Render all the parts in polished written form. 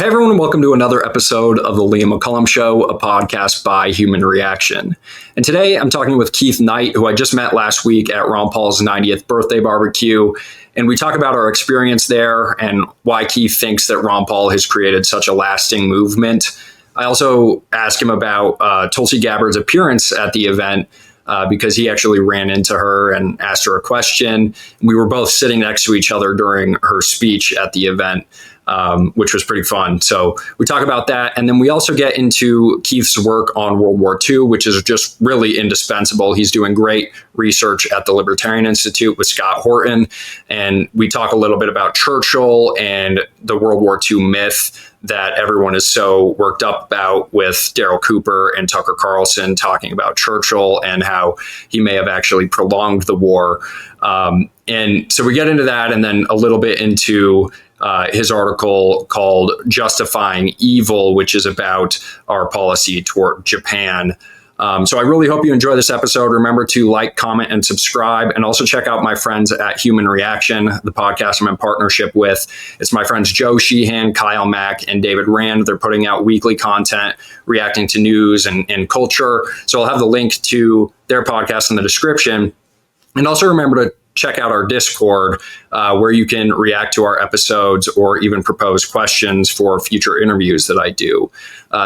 Hey everyone, and welcome to another episode of the McCollum Show, a podcast by Human Reaction. And today I'm talking with Keith Knight, who I just met last week at Ron Paul's 90th birthday barbecue. And we talk about our experience there and why Keith thinks that Ron Paul has created such a lasting movement. I also ask him about Tulsi Gabbard's appearance at the event because he actually ran into her and asked her a question. We were both sitting next to each other during her speech at the event. Which was pretty fun. So we talk about that. And then we also get into Keith's work on World War II, which is just really indispensable. He's doing great research at the Libertarian Institute with Scott Horton. And we talk a little bit about Churchill and the World War II myth that everyone is so worked up about, with Daryl Cooper and Tucker Carlson talking about Churchill and how he may have actually prolonged the war. And so we get into that, and then a little bit into his article called Justifying Evil, which is about our policy toward Japan. So I really hope you enjoy this episode. Remember to like, comment, and subscribe, and also check out my friends at Human Reaction, the podcast I'm in partnership with. It's my friends Joe Sheehan, Kyle Mack, and David Rand. They're putting out weekly content, reacting to news and culture. So I'll have the link to their podcast in the description. And also remember to check out our Discord, where you can react to our episodes or even propose questions for future interviews that I do.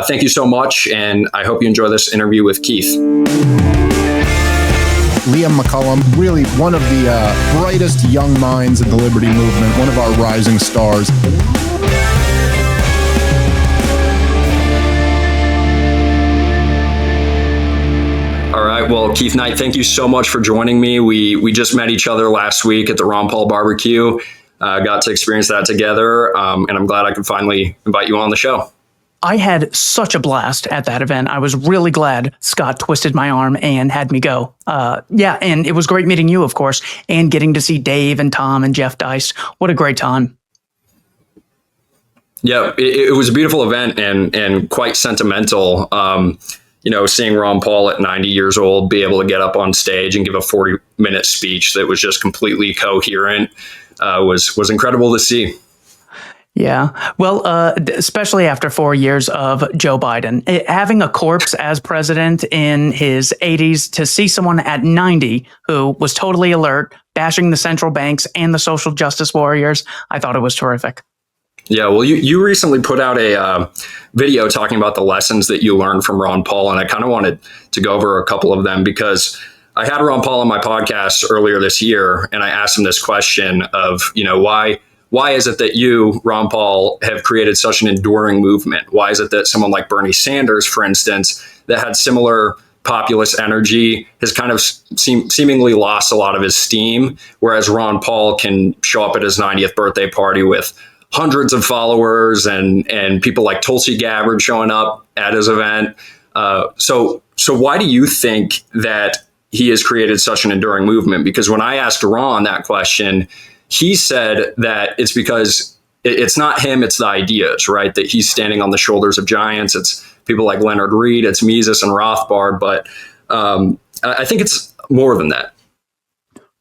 Thank you so much, and I hope you enjoy this interview with Keith. Liam McCollum, really one of the brightest young minds in the Liberty movement, one of our rising stars. Well, Keith Knight, thank you so much for joining me. We just met each other last week at the Ron Paul barbecue. Got to experience that together, and I'm glad I could finally invite you on the show. I had such a blast at that event. I was really glad Scott twisted my arm and had me go. And it was great meeting you, of course, and getting to see Dave and Tom and Jeff Dice. What a great time. Yeah, it was a beautiful event and quite sentimental. Seeing Ron Paul at 90 years old be able to get up on stage and give a 40-minute speech that was just completely coherent was incredible to see. Yeah. Well, especially after 4 years of Joe Biden. Having a corpse as president in his 80s, to see someone at 90 who was totally alert, bashing the central banks and the social justice warriors, I thought it was terrific. Yeah, well, you recently put out a video talking about the lessons that you learned from Ron Paul, and I kind of wanted to go over a couple of them because I had Ron Paul on my podcast earlier this year, and I asked him this question of, why is it that you, Ron Paul, have created such an enduring movement? Why is it that someone like Bernie Sanders, for instance, that had similar populist energy, has kind of seemingly lost a lot of his steam, whereas Ron Paul can show up at his 90th birthday party with hundreds of followers and people like Tulsi Gabbard showing up at his event. So why do you think that he has created such an enduring movement? Because when I asked Ron that question, he said that it's because it's not him, it's the ideas, right? That he's standing on the shoulders of giants. It's people like Leonard Reed, it's Mises and Rothbard. But I think it's more than that.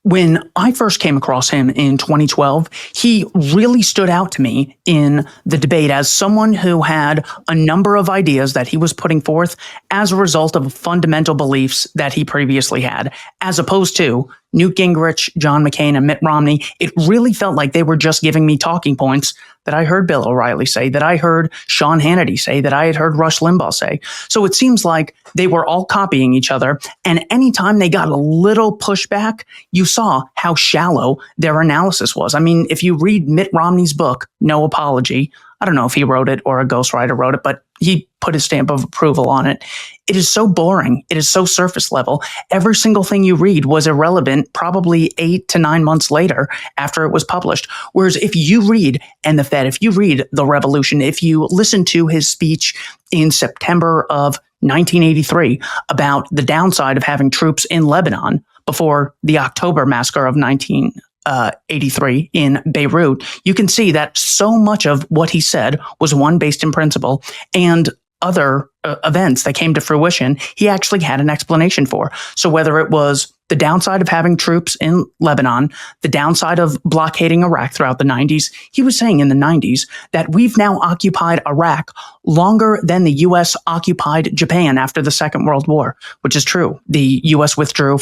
When I first came across him in 2012, he really stood out to me in the debate as someone who had a number of ideas that he was putting forth as a result of fundamental beliefs that he previously had, as opposed to Newt Gingrich, John McCain, and Mitt Romney. It really felt like they were just giving me talking points that I heard Bill O'Reilly say, that I heard Sean Hannity say, that I had heard Rush Limbaugh say. So it seems like they were all copying each other. And anytime they got a little pushback, you saw how shallow their analysis was. I mean, if you read Mitt Romney's book, No Apology, I don't know if he wrote it or a ghostwriter wrote it, but he put his stamp of approval on it. It is so boring. It is so surface level. Every single thing you read was irrelevant probably 8 to 9 months later after it was published. Whereas if you read And the Fed, if you read The Revolution, if you listen to his speech in September of 1983 about the downside of having troops in Lebanon before the October massacre of 1983 in Beirut, you can see that so much of what he said was one based in principle, and other events that came to fruition, he actually had an explanation for. So whether it was the downside of having troops in Lebanon, the downside of blockading Iraq throughout the 90s. He was saying in the 90s that we've now occupied Iraq longer than the U.S. occupied Japan after the Second World War, which is true. The U.S. withdrew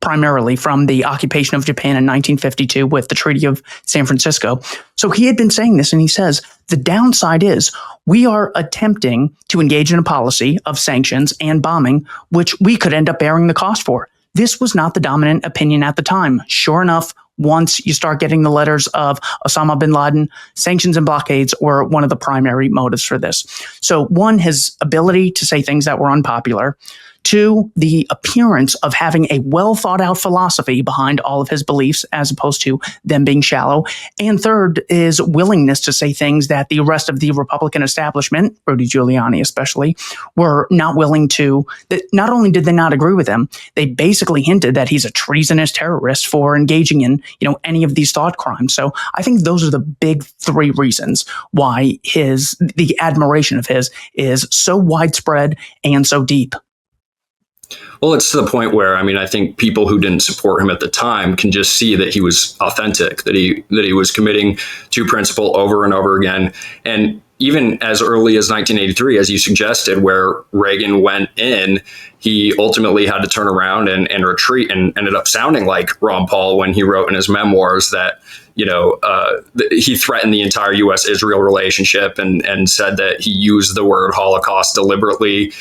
primarily from the occupation of Japan in 1952 with the Treaty of San Francisco. So he had been saying this, and he says, the downside is we are attempting to engage in a policy of sanctions and bombing, which we could end up bearing the cost for. This was not the dominant opinion at the time. Sure enough, once you start getting the letters of Osama bin Laden, sanctions and blockades were one of the primary motives for this. So one, his ability to say things that were unpopular. Two, the appearance of having a well thought out philosophy behind all of his beliefs as opposed to them being shallow. And third is willingness to say things that the rest of the Republican establishment, Rudy Giuliani especially, were not willing to. That not only did they not agree with him, they basically hinted that he's a treasonous terrorist for engaging in, any of these thought crimes. So I think those are the big three reasons why the admiration of his is so widespread and so deep. Well, it's to the point where, I think people who didn't support him at the time can just see that he was authentic, that he was committing to principle over and over again. And even as early as 1983, as you suggested, where Reagan went in, he ultimately had to turn around and retreat, and ended up sounding like Ron Paul when he wrote in his memoirs that, he threatened the entire U.S.-Israel relationship and said that he used the word Holocaust deliberately.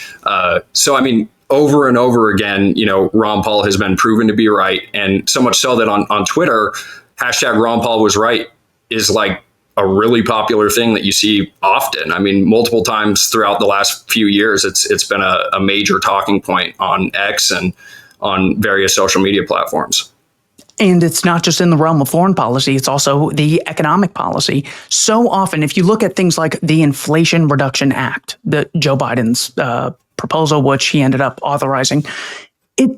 Over and over again, Ron Paul has been proven to be right. And so much so that on Twitter, hashtag Ron Paul was right is like a really popular thing that you see often. Multiple times throughout the last few years, it's been a major talking point on X and on various social media platforms. And it's not just in the realm of foreign policy, it's also the economic policy. So often, if you look at things like the Inflation Reduction Act, that Joe Biden's proposal, which he ended up authorizing, it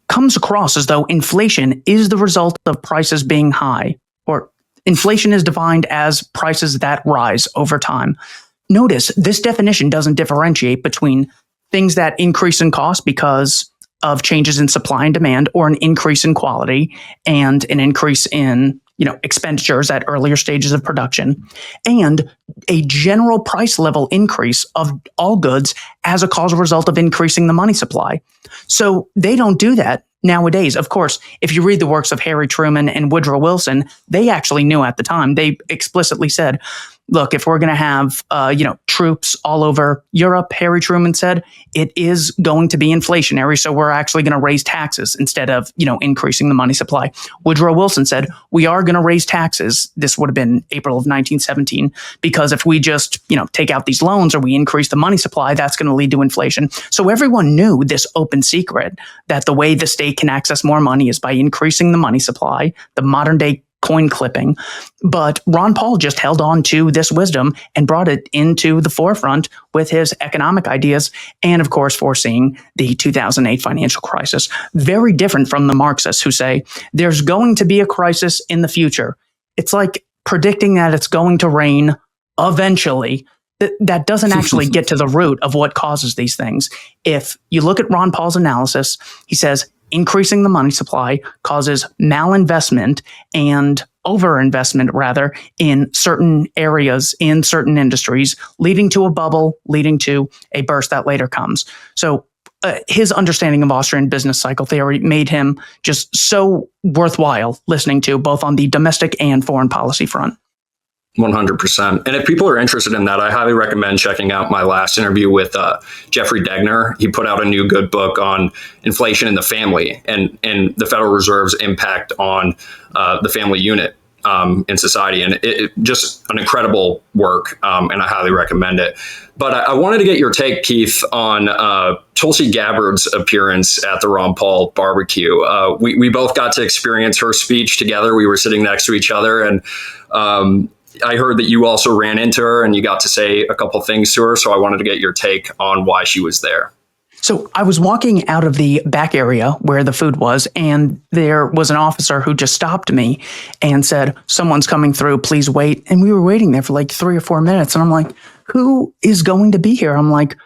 comes across as though inflation is the result of prices being high, or inflation is defined as prices that rise over time. Notice this definition doesn't differentiate between things that increase in cost because of changes in supply and demand, or an increase in quality and an increase in expenditures at earlier stages of production, and a general price level increase of all goods as a causal result of increasing the money supply. So they don't do that nowadays. Of course, if you read the works of Harry Truman and Woodrow Wilson, they actually knew at the time. They explicitly said, look, if we're going to have, troops all over Europe, Harry Truman said, it is going to be inflationary. So we're actually going to raise taxes instead of, increasing the money supply. Woodrow Wilson said, we are going to raise taxes. This would have been April of 1917, because if we just, take out these loans or we increase the money supply, that's going to lead to inflation. So everyone knew this open secret that the way the state can access more money is by increasing the money supply, the modern day coin clipping. But Ron Paul just held on to this wisdom and brought it into the forefront with his economic ideas, and of course foreseeing the 2008 financial crisis. Very different from the Marxists who say there's going to be a crisis in the future. It's like predicting that it's going to rain eventually. That doesn't actually get to the root of what causes these things. If you look at Ron Paul's analysis, he says increasing the money supply causes malinvestment and overinvestment, rather, in certain areas, in certain industries, leading to a bubble, leading to a burst that later comes. So his understanding of Austrian business cycle theory made him just so worthwhile listening to, both on the domestic and foreign policy front. 100%. And if people are interested in that, I highly recommend checking out my last interview with Jeffrey Degner. He put out a new good book on inflation in the family and the Federal Reserve's impact on the family unit in society. And it just an incredible work, and I highly recommend it. But I wanted to get your take, Keith, on Tulsi Gabbard's appearance at the Ron Paul barbecue. We both got to experience her speech together. We were sitting next to each other, and I heard that you also ran into her and you got to say a couple things to her. So I wanted to get your take on why she was there. So I was walking out of the back area where the food was, and there was an officer who just stopped me and said, someone's coming through, please wait. And we were waiting there for like 3 or 4 minutes. And I'm like, who is going to be here? I'm like,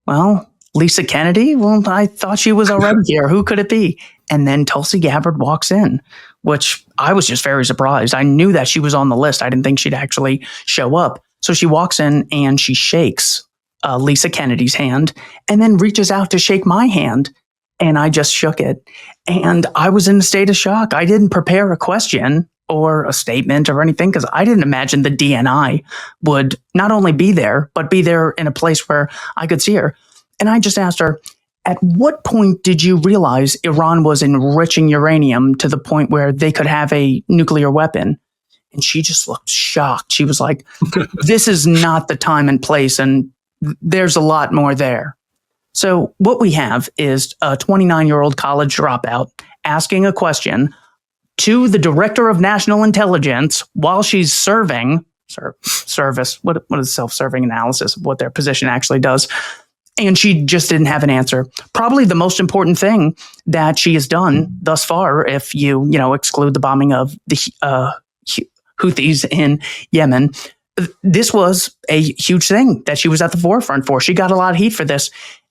well, Lisa Kennedy? Well, I thought she was already here. Who could it be? And then Tulsi Gabbard walks in, which I was just very surprised. I knew that she was on the list. I didn't think she'd actually show up. So she walks in and she shakes Lisa Kennedy's hand and then reaches out to shake my hand. And I just shook it. And I was in a state of shock. I didn't prepare a question or a statement or anything because I didn't imagine the DNI would not only be there, but be there in a place where I could see her. And I just asked her, at what point did you realize Iran was enriching uranium to the point where they could have a nuclear weapon? And she just looked shocked. She was like, this is not the time and place, and there's a lot more there. So what we have is a 29-year-old college dropout asking a question to the director of national intelligence while she's serving service. What is self-serving analysis of what their position actually does? And she just didn't have an answer. Probably the most important thing that she has done thus far, if you exclude the bombing of the Houthis in Yemen, this was a huge thing that she was at the forefront for. She got a lot of heat for this,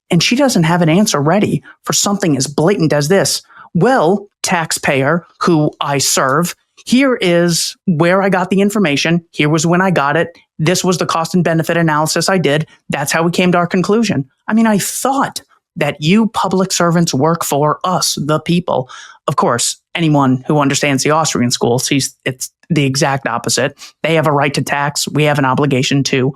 and she doesn't have an answer ready for something as blatant as this. Well, taxpayer who I serve, here is where I got the information. Here was when I got it. This was the cost and benefit analysis I did. That's how we came to our conclusion. I mean, I thought that you public servants work for us, the people. Of course, anyone who understands the Austrian school sees it's the exact opposite. They have a right to tax. We have an obligation to,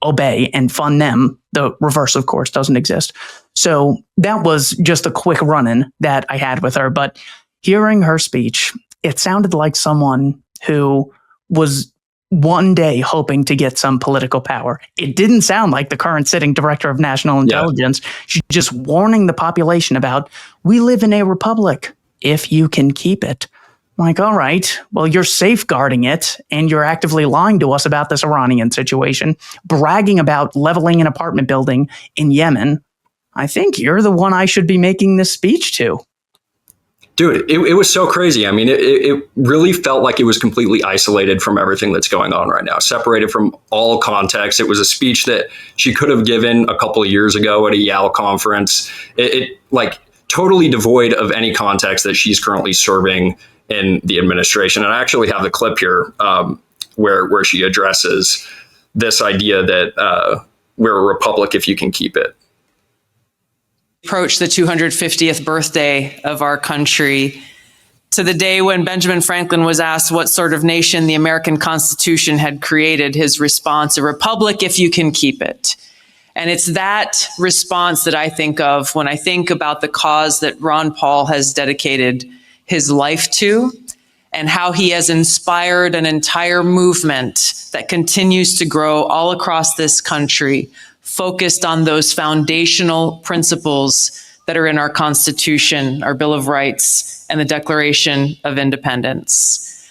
obey and fund them. The reverse, of course, doesn't exist. So that was just a quick run-in that I had with her. But hearing her speech, it sounded like someone who was one day hoping to get some political power. It didn't sound like the current sitting director of national intelligence. Yeah. She's just warning the population about, we live in a republic if you can keep it. I'm like, all right, well, you're safeguarding it and you're actively lying to us about this Iranian situation, bragging about leveling an apartment building in Yemen. I think you're the one I should be making this speech to. Dude, it was so crazy. I mean, it really felt like it was completely isolated from everything that's going on right now, separated from all context. It was a speech that she could have given a couple of years ago at a Yale conference. It like totally devoid of any context that she's currently serving in the administration. And I actually have the clip here where she addresses this idea that we're a republic if you can keep it. Approach the 250th birthday of our country, to the day when Benjamin Franklin was asked what sort of nation the American Constitution had created, his response, a republic if you can keep it. And it's that response that I think of when I think about the cause that Ron Paul has dedicated his life to, and how he has inspired an entire movement that continues to grow all across this country, focused on those foundational principles that are in our Constitution, our Bill of Rights, and the Declaration of Independence.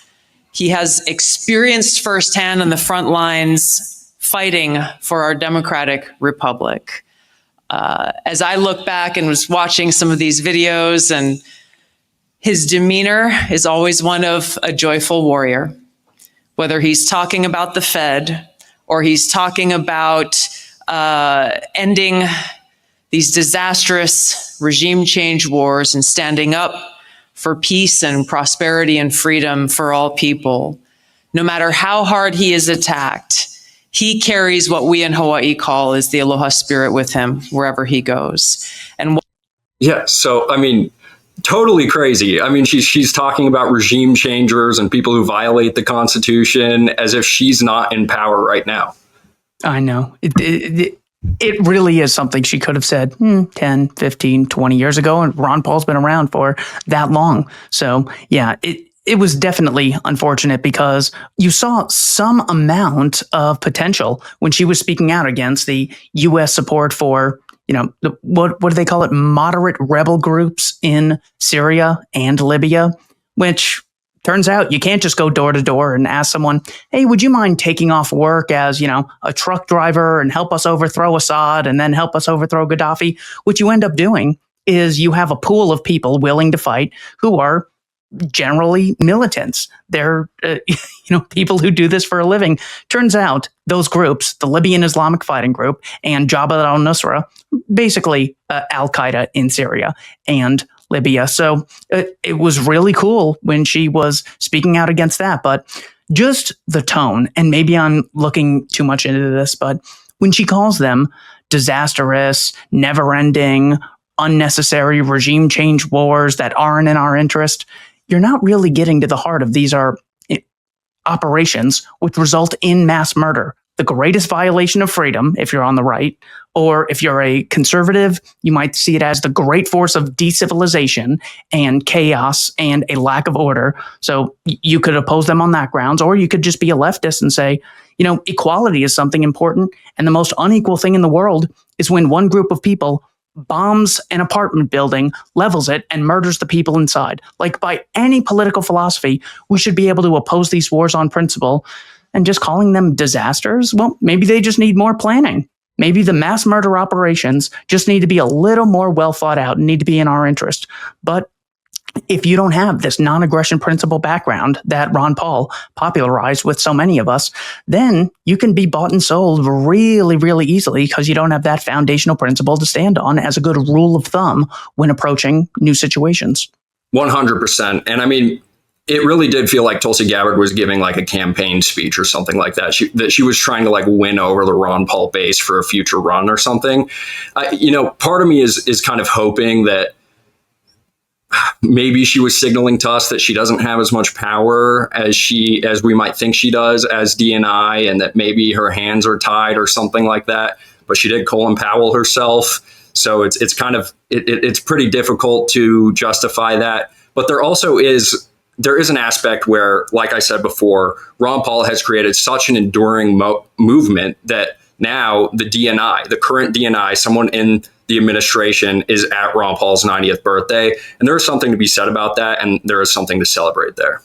He has experienced firsthand on the front lines fighting for our democratic republic. As I look back and was watching some of these videos, and his demeanor is always one of a joyful warrior, whether he's talking about the Fed or he's talking about ending these disastrous regime change wars and standing up for peace and prosperity and freedom for all people. No matter how hard he is attacked, he carries what we in Hawaii call is the aloha spirit with him wherever he goes. And yeah, so I mean, totally crazy. I mean, she's talking about regime changers and people who violate the Constitution as if she's not in power right now. I know. It really is something she could have said 10, 15, 20 years ago, and Ron Paul's been around for that long. So, yeah, it was definitely unfortunate because you saw some amount of potential when she was speaking out against the U.S. support for, what do they call it? Moderate rebel groups in Syria and Libya, which turns out you can't just go door to door and ask someone, hey, would you mind taking off work as, a truck driver and help us overthrow Assad and then help us overthrow Gaddafi? What you end up doing is you have a pool of people willing to fight who are generally militants. They're, people who do this for a living. Turns out those groups, the Libyan Islamic Fighting Group and Jabhat al-Nusra, basically Al-Qaeda in Syria and Libya. So it was really cool when she was speaking out against that. But just the tone, and maybe I'm looking too much into this, but when she calls them disastrous, never-ending, unnecessary regime change wars that aren't in our interest, you're not really getting to the heart of these are operations which result in mass murder. The greatest violation of freedom, if you're on the right, or if you're a conservative, you might see it as the great force of decivilization and chaos and a lack of order. So you could oppose them on that grounds, or you could just be a leftist and say, equality is something important. And the most unequal thing in the world is when one group of people bombs an apartment building, levels it, and murders the people inside. Like, by any political philosophy, we should be able to oppose these wars on principle. And just calling them disasters, well, maybe they just need more planning. Maybe the mass murder operations just need to be a little more well thought out and need to be in our interest. But if you don't have this non-aggression principle background that Ron Paul popularized with so many of us, then you can be bought and sold really, really easily because you don't have that foundational principle to stand on as a good rule of thumb when approaching new situations. 100%. And I mean, it really did feel like Tulsi Gabbard was giving like a campaign speech or something like that. She was trying to like win over the Ron Paul base for a future run or something. Part of me is kind of hoping that maybe she was signaling to us that she doesn't have as much power as we might think she does as DNI, and that maybe her hands are tied or something like that. But she did Colin Powell herself, so it's kind of it's pretty difficult to justify that. But there is an aspect where, like I said before, Ron Paul has created such an enduring movement that now the current DNI, someone in the administration, is at Ron Paul's 90th birthday. And there is something to be said about that. And there is something to celebrate there.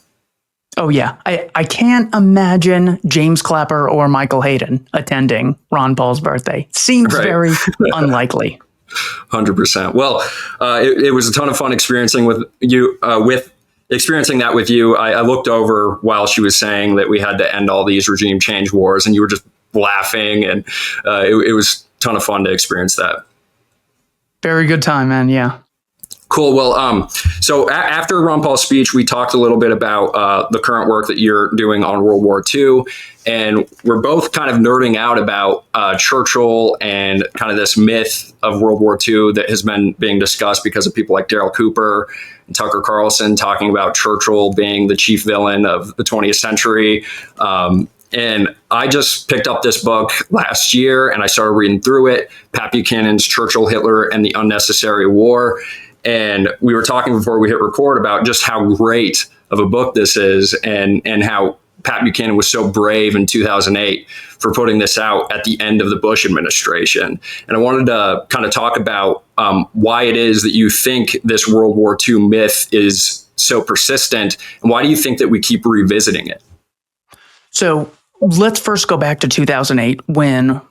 Oh, yeah. I can't imagine James Clapper or Michael Hayden attending Ron Paul's birthday. Seems very unlikely. 100%. Well, it was a ton of fun experiencing experiencing that with you. I looked over while she was saying that we had to end all these regime change wars, and you were just laughing, and it was a ton of fun to experience that. Very good time, man. Yeah. Cool. Well, so after Ron Paul's speech, we talked a little bit about the current work that you're doing on World War II, and we're both kind of nerding out about Churchill and kind of this myth of World War II that has been being discussed because of people like Daryl Cooper and Tucker Carlson talking about Churchill being the chief villain of the 20th century. And I just picked up this book last year and I started reading through it, Pat Buchanan's Churchill, Hitler, and the Unnecessary War. And we were talking before we hit record about just how great of a book this is, and how Pat Buchanan was so brave in 2008 for putting this out at the end of the Bush administration. And I wanted to kind of talk about why it is that you think this World War II myth is so persistent, and why do you think that we keep revisiting it? So let's first go back to 2008 when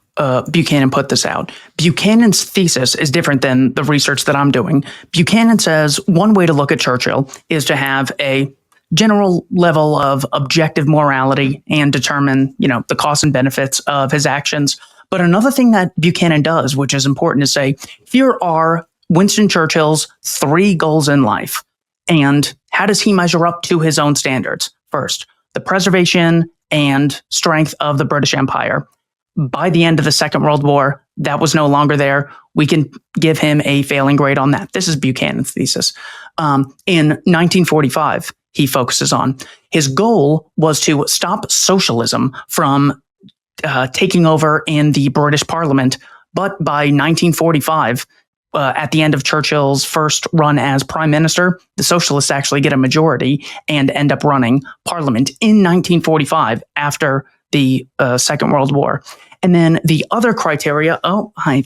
Buchanan put this out. Buchanan's thesis is different than the research that I'm doing. Buchanan says one way to look at Churchill is to have a general level of objective morality and determine, the costs and benefits of his actions. But another thing that Buchanan does, which is important to say, here are Winston Churchill's 3 goals in life. And how does he measure up to his own standards? First, the preservation and strength of the British Empire. By the end of the Second World War, that was no longer there. We can give him a failing grade on that. This is Buchanan's thesis. In 1945, he focuses on his goal was to stop socialism from taking over in the British Parliament. But by 1945, at the end of Churchill's first run as prime minister, the socialists actually get a majority and end up running Parliament in 1945 after the Second World War. And then the other criteria, I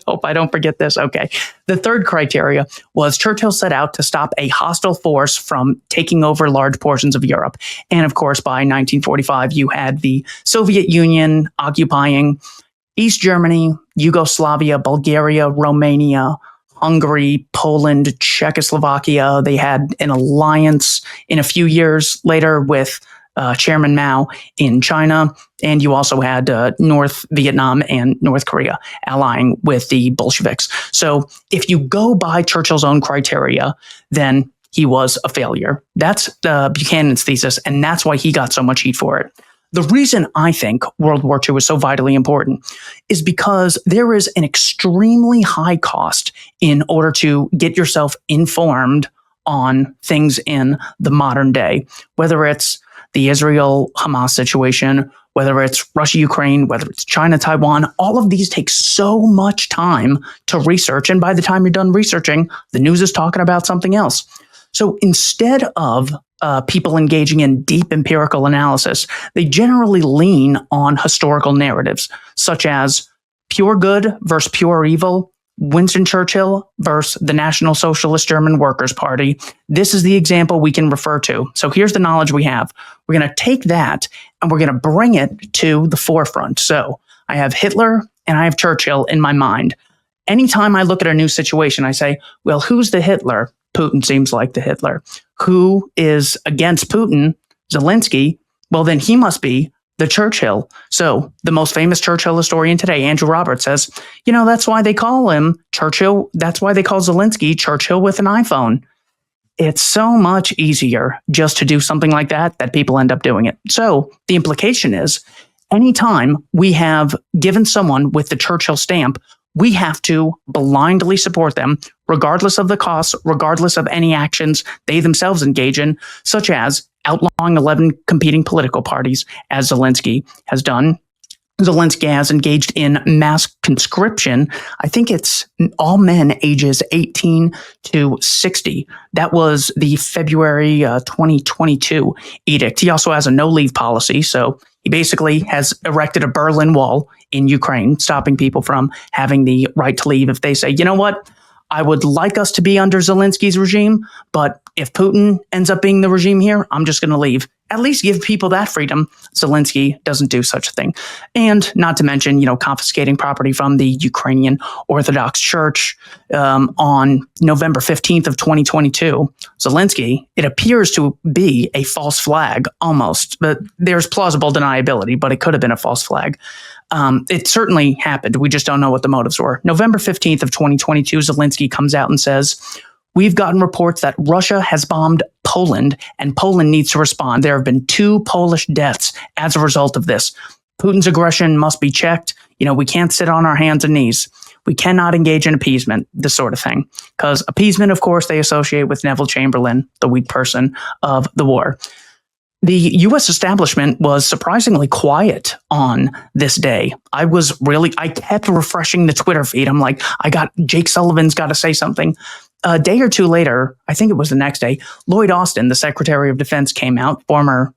hope I don't forget this. Okay. The third criteria was Churchill set out to stop a hostile force from taking over large portions of Europe. And of course, by 1945, you had the Soviet Union occupying East Germany, Yugoslavia, Bulgaria, Romania, Hungary, Poland, Czechoslovakia. They had an alliance in a few years later with Chairman Mao in China, and you also had North Vietnam and North Korea allying with the Bolsheviks. So if you go by Churchill's own criteria, then he was a failure. That's Buchanan's thesis, and that's why he got so much heat for it. The reason I think World War II is so vitally important is because there is an extremely high cost in order to get yourself informed on things in the modern day, whether it's the Israel-Hamas situation, whether it's Russia-Ukraine, whether it's China-Taiwan. All of these take so much time to research, and by the time you're done researching, the news is talking about something else. So instead of people engaging in deep empirical analysis, they generally lean on historical narratives, such as pure good versus pure evil, Winston Churchill versus the National Socialist German Workers' Party. This is the example we can refer to. So here's the knowledge we have. We're going to take that and we're going to bring it to the forefront. So I have Hitler and I have Churchill in my mind. Anytime I look at a new situation, I say, well, who's the Hitler? Putin seems like the Hitler. Who is against Putin? Zelensky. Well, then he must be the Churchill. So the most famous Churchill historian today, Andrew Roberts, says, that's why they call him Churchill. That's why they call Zelensky Churchill with an iPhone. It's so much easier just to do something like that people end up doing it. So the implication is anytime we have given someone with the Churchill stamp, we have to blindly support them, regardless of the costs, regardless of any actions they themselves engage in, such as outlawing 11 competing political parties, as Zelensky has done. Zelensky has engaged in mass conscription. I think it's all men ages 18 to 60. That was the February 2022 edict. He also has a no-leave policy, so he basically has erected a Berlin Wall in Ukraine, stopping people from having the right to leave if they say, you know what, I would like us to be under Zelensky's regime, but if Putin ends up being the regime here, I'm just going to leave. At least give people that freedom. Zelensky doesn't do such a thing. And not to mention, confiscating property from the Ukrainian Orthodox Church on November 15th of 2022. Zelensky, it appears to be a false flag almost, but there's plausible deniability, but it could have been a false flag. It certainly happened. We just don't know what the motives were. November 15th of 2022, Zelensky comes out and says, we've gotten reports that Russia has bombed Poland and Poland needs to respond. There have been 2 Polish deaths as a result of this. Putin's aggression must be checked. We can't sit on our hands and knees. We cannot engage in appeasement, this sort of thing. Because appeasement, of course, they associate with Neville Chamberlain, the weak person of the war. The U.S. establishment was surprisingly quiet on this day. I kept refreshing the Twitter feed. I'm like, Jake Sullivan's got to say something. A day or two later, I think it was the next day, Lloyd Austin, the Secretary of Defense, came out, former,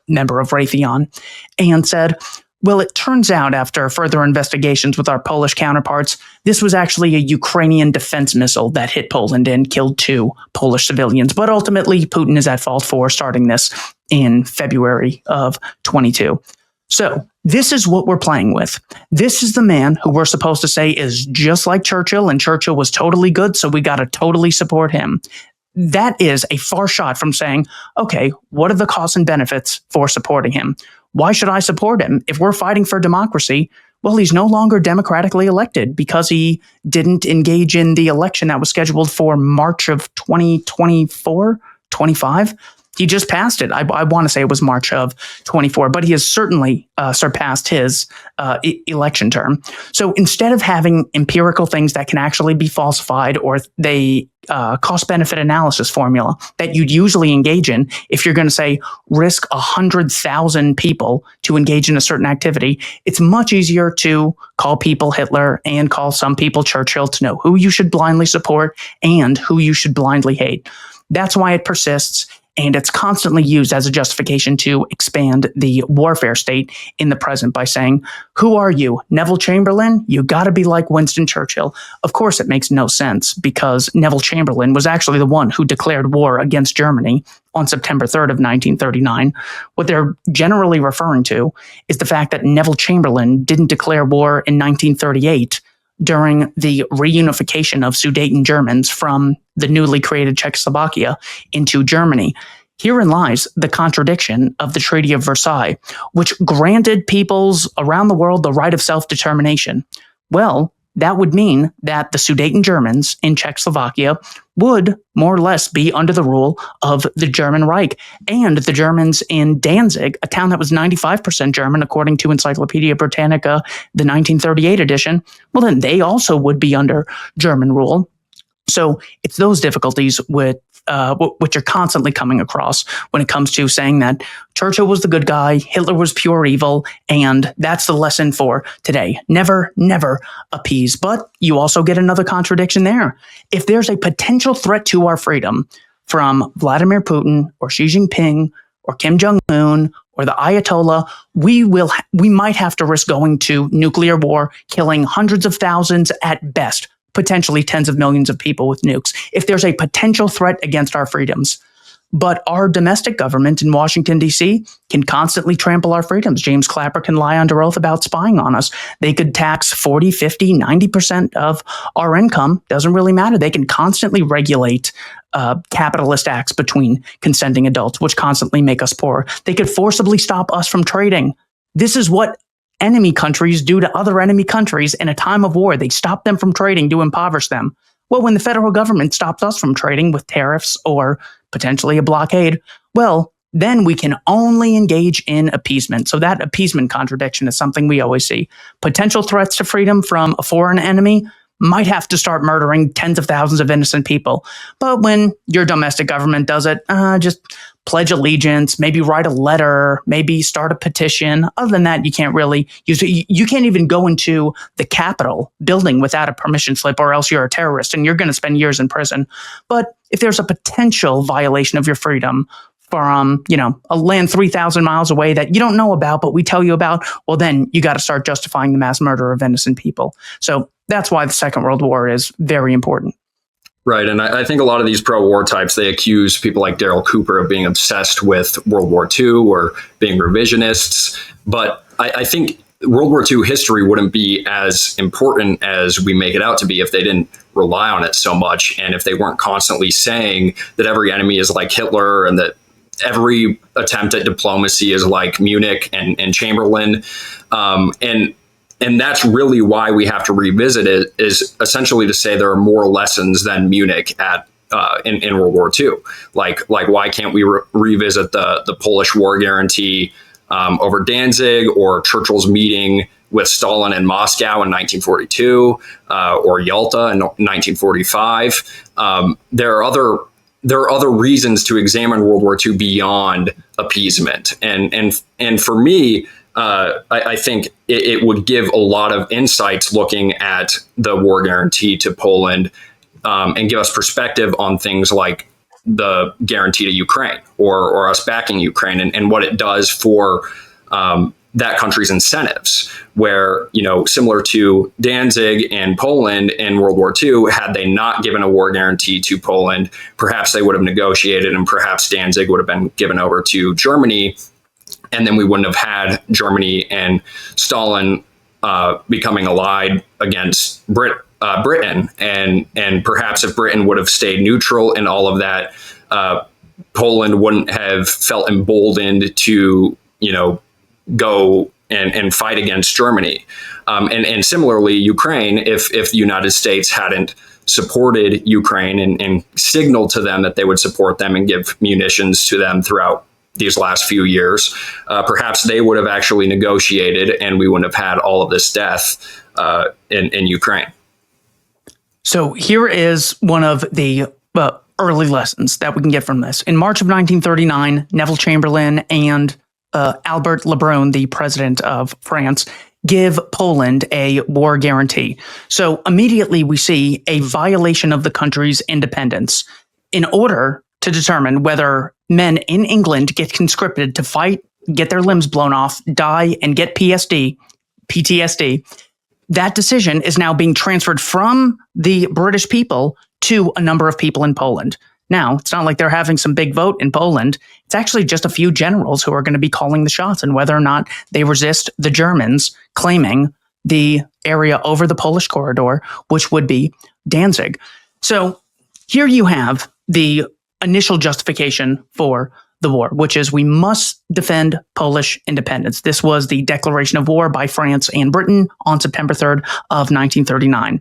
member of Raytheon, and said, well, it turns out after further investigations with our Polish counterparts, this was actually a Ukrainian defense missile that hit Poland and killed 2 Polish civilians. But ultimately, Putin is at fault for starting this in February of 22. So this is what we're playing with. This is the man who we're supposed to say is just like Churchill, and Churchill was totally good, so we got to totally support him. That is a far shot from saying, okay, what are the costs and benefits for supporting him? Why should I support him? If we're fighting for democracy, well, he's no longer democratically elected because he didn't engage in the election that was scheduled for March of 2024, 25. He just passed it. I want to say it was March of 24, but he has certainly surpassed his election term. So instead of having empirical things that can actually be falsified, or the cost-benefit analysis formula that you'd usually engage in if you're going to say risk 100,000 people to engage in a certain activity, it's much easier to call people Hitler and call some people Churchill to know who you should blindly support and who you should blindly hate. That's why it persists. And it's constantly used as a justification to expand the warfare state in the present by saying, who are you, Neville Chamberlain? You got to be like Winston Churchill. Of course, it makes no sense because Neville Chamberlain was actually the one who declared war against Germany on September 3rd of 1939. What they're generally referring to is the fact that Neville Chamberlain didn't declare war in 1938 during the reunification of Sudeten Germans from the newly created Czechoslovakia into Germany. Herein lies the contradiction of the Treaty of Versailles, which granted peoples around the world the right of self-determination. Well, that would mean that the Sudeten Germans in Czechoslovakia would more or less be under the rule of the German Reich. And the Germans in Danzig, a town that was 95% German, according to Encyclopedia Britannica, the 1938 edition, well, then they also would be under German rule. So it's those difficulties with which are constantly coming across when it comes to saying that Churchill was the good guy, Hitler was pure evil, and that's the lesson for today. Never, never appease. But you also get another contradiction there. If there's a potential threat to our freedom from Vladimir Putin or Xi Jinping or Kim Jong-un or the Ayatollah, we might have to risk going to nuclear war, killing hundreds of thousands at best, potentially tens of millions of people with nukes, if there's a potential threat against our freedoms. But our domestic government in Washington, D.C. can constantly trample our freedoms. James Clapper can lie under oath about spying on us. They could tax 40, 50, 90% of our income. Doesn't really matter. They can constantly regulate capitalist acts between consenting adults, which constantly make us poor. They could forcibly stop us from trading. This is what enemy countries do to other enemy countries in a time of war. They stop them from trading to impoverish them. Well, when the federal government stops us from trading with tariffs or potentially a blockade, well, then we can only engage in appeasement. So that appeasement contradiction is something we always see. Potential threats to freedom from a foreign enemy might have to start murdering tens of thousands of innocent people. But when your domestic government does it, just pledge allegiance, maybe write a letter, maybe start a petition. Other than that, you can't really use it. You can't even go into the Capitol building without a permission slip, or else you're a terrorist and you're going to spend years in prison. But if there's a potential violation of your freedom from, a land 3,000 miles away that you don't know about, but we tell you about, well, then you got to start justifying the mass murder of innocent people. So that's why the Second World War is very important. Right. And I think a lot of these pro-war types, they accuse people like Daryl Cooper of being obsessed with World War II or being revisionists. But I think World War II history wouldn't be as important as we make it out to be if they didn't rely on it so much, and if they weren't constantly saying that every enemy is like Hitler and that every attempt at diplomacy is like Munich and Chamberlain. And that's really why we have to revisit it, is essentially to say there are more lessons than Munich in World War II. Like why can't we revisit the Polish war guarantee over Danzig, or Churchill's meeting with Stalin in Moscow in 1942, or Yalta in 1945. There are other reasons to examine World War II beyond appeasement, and for me, I think it would give a lot of insights looking at the war guarantee to Poland, and give us perspective on things like the guarantee to Ukraine, or us backing Ukraine, and what it does for that country's incentives, where, similar to Danzig and Poland in World War II, had they not given a war guarantee to Poland, perhaps they would have negotiated, and perhaps Danzig would have been given over to Germany. And then we wouldn't have had Germany and Stalin becoming allied against Britain. And perhaps if Britain would have stayed neutral in all of that, Poland wouldn't have felt emboldened to, go and fight against Germany. And similarly, Ukraine, if the United States hadn't supported Ukraine and signaled to them that they would support them and give munitions to them throughout these last few years, perhaps they would have actually negotiated, and we wouldn't have had all of this death in Ukraine. So here is one of the early lessons that we can get from this. In March of 1939, Neville Chamberlain and Albert Lebrun, the president of France, give Poland a war guarantee. So immediately we see a violation of the country's independence. In order to determine whether men in England get conscripted to fight, get their limbs blown off, die, and get PTSD, that decision is now being transferred from the British people to a number of people in Poland. Now, it's not like they're having some big vote in Poland. It's actually just a few generals who are going to be calling the shots on whether or not they resist the Germans claiming the area over the Polish corridor, which would be Danzig. So here you have the initial justification for the war, which is we must defend Polish independence. This was the declaration of war by France and Britain on September 3rd of 1939.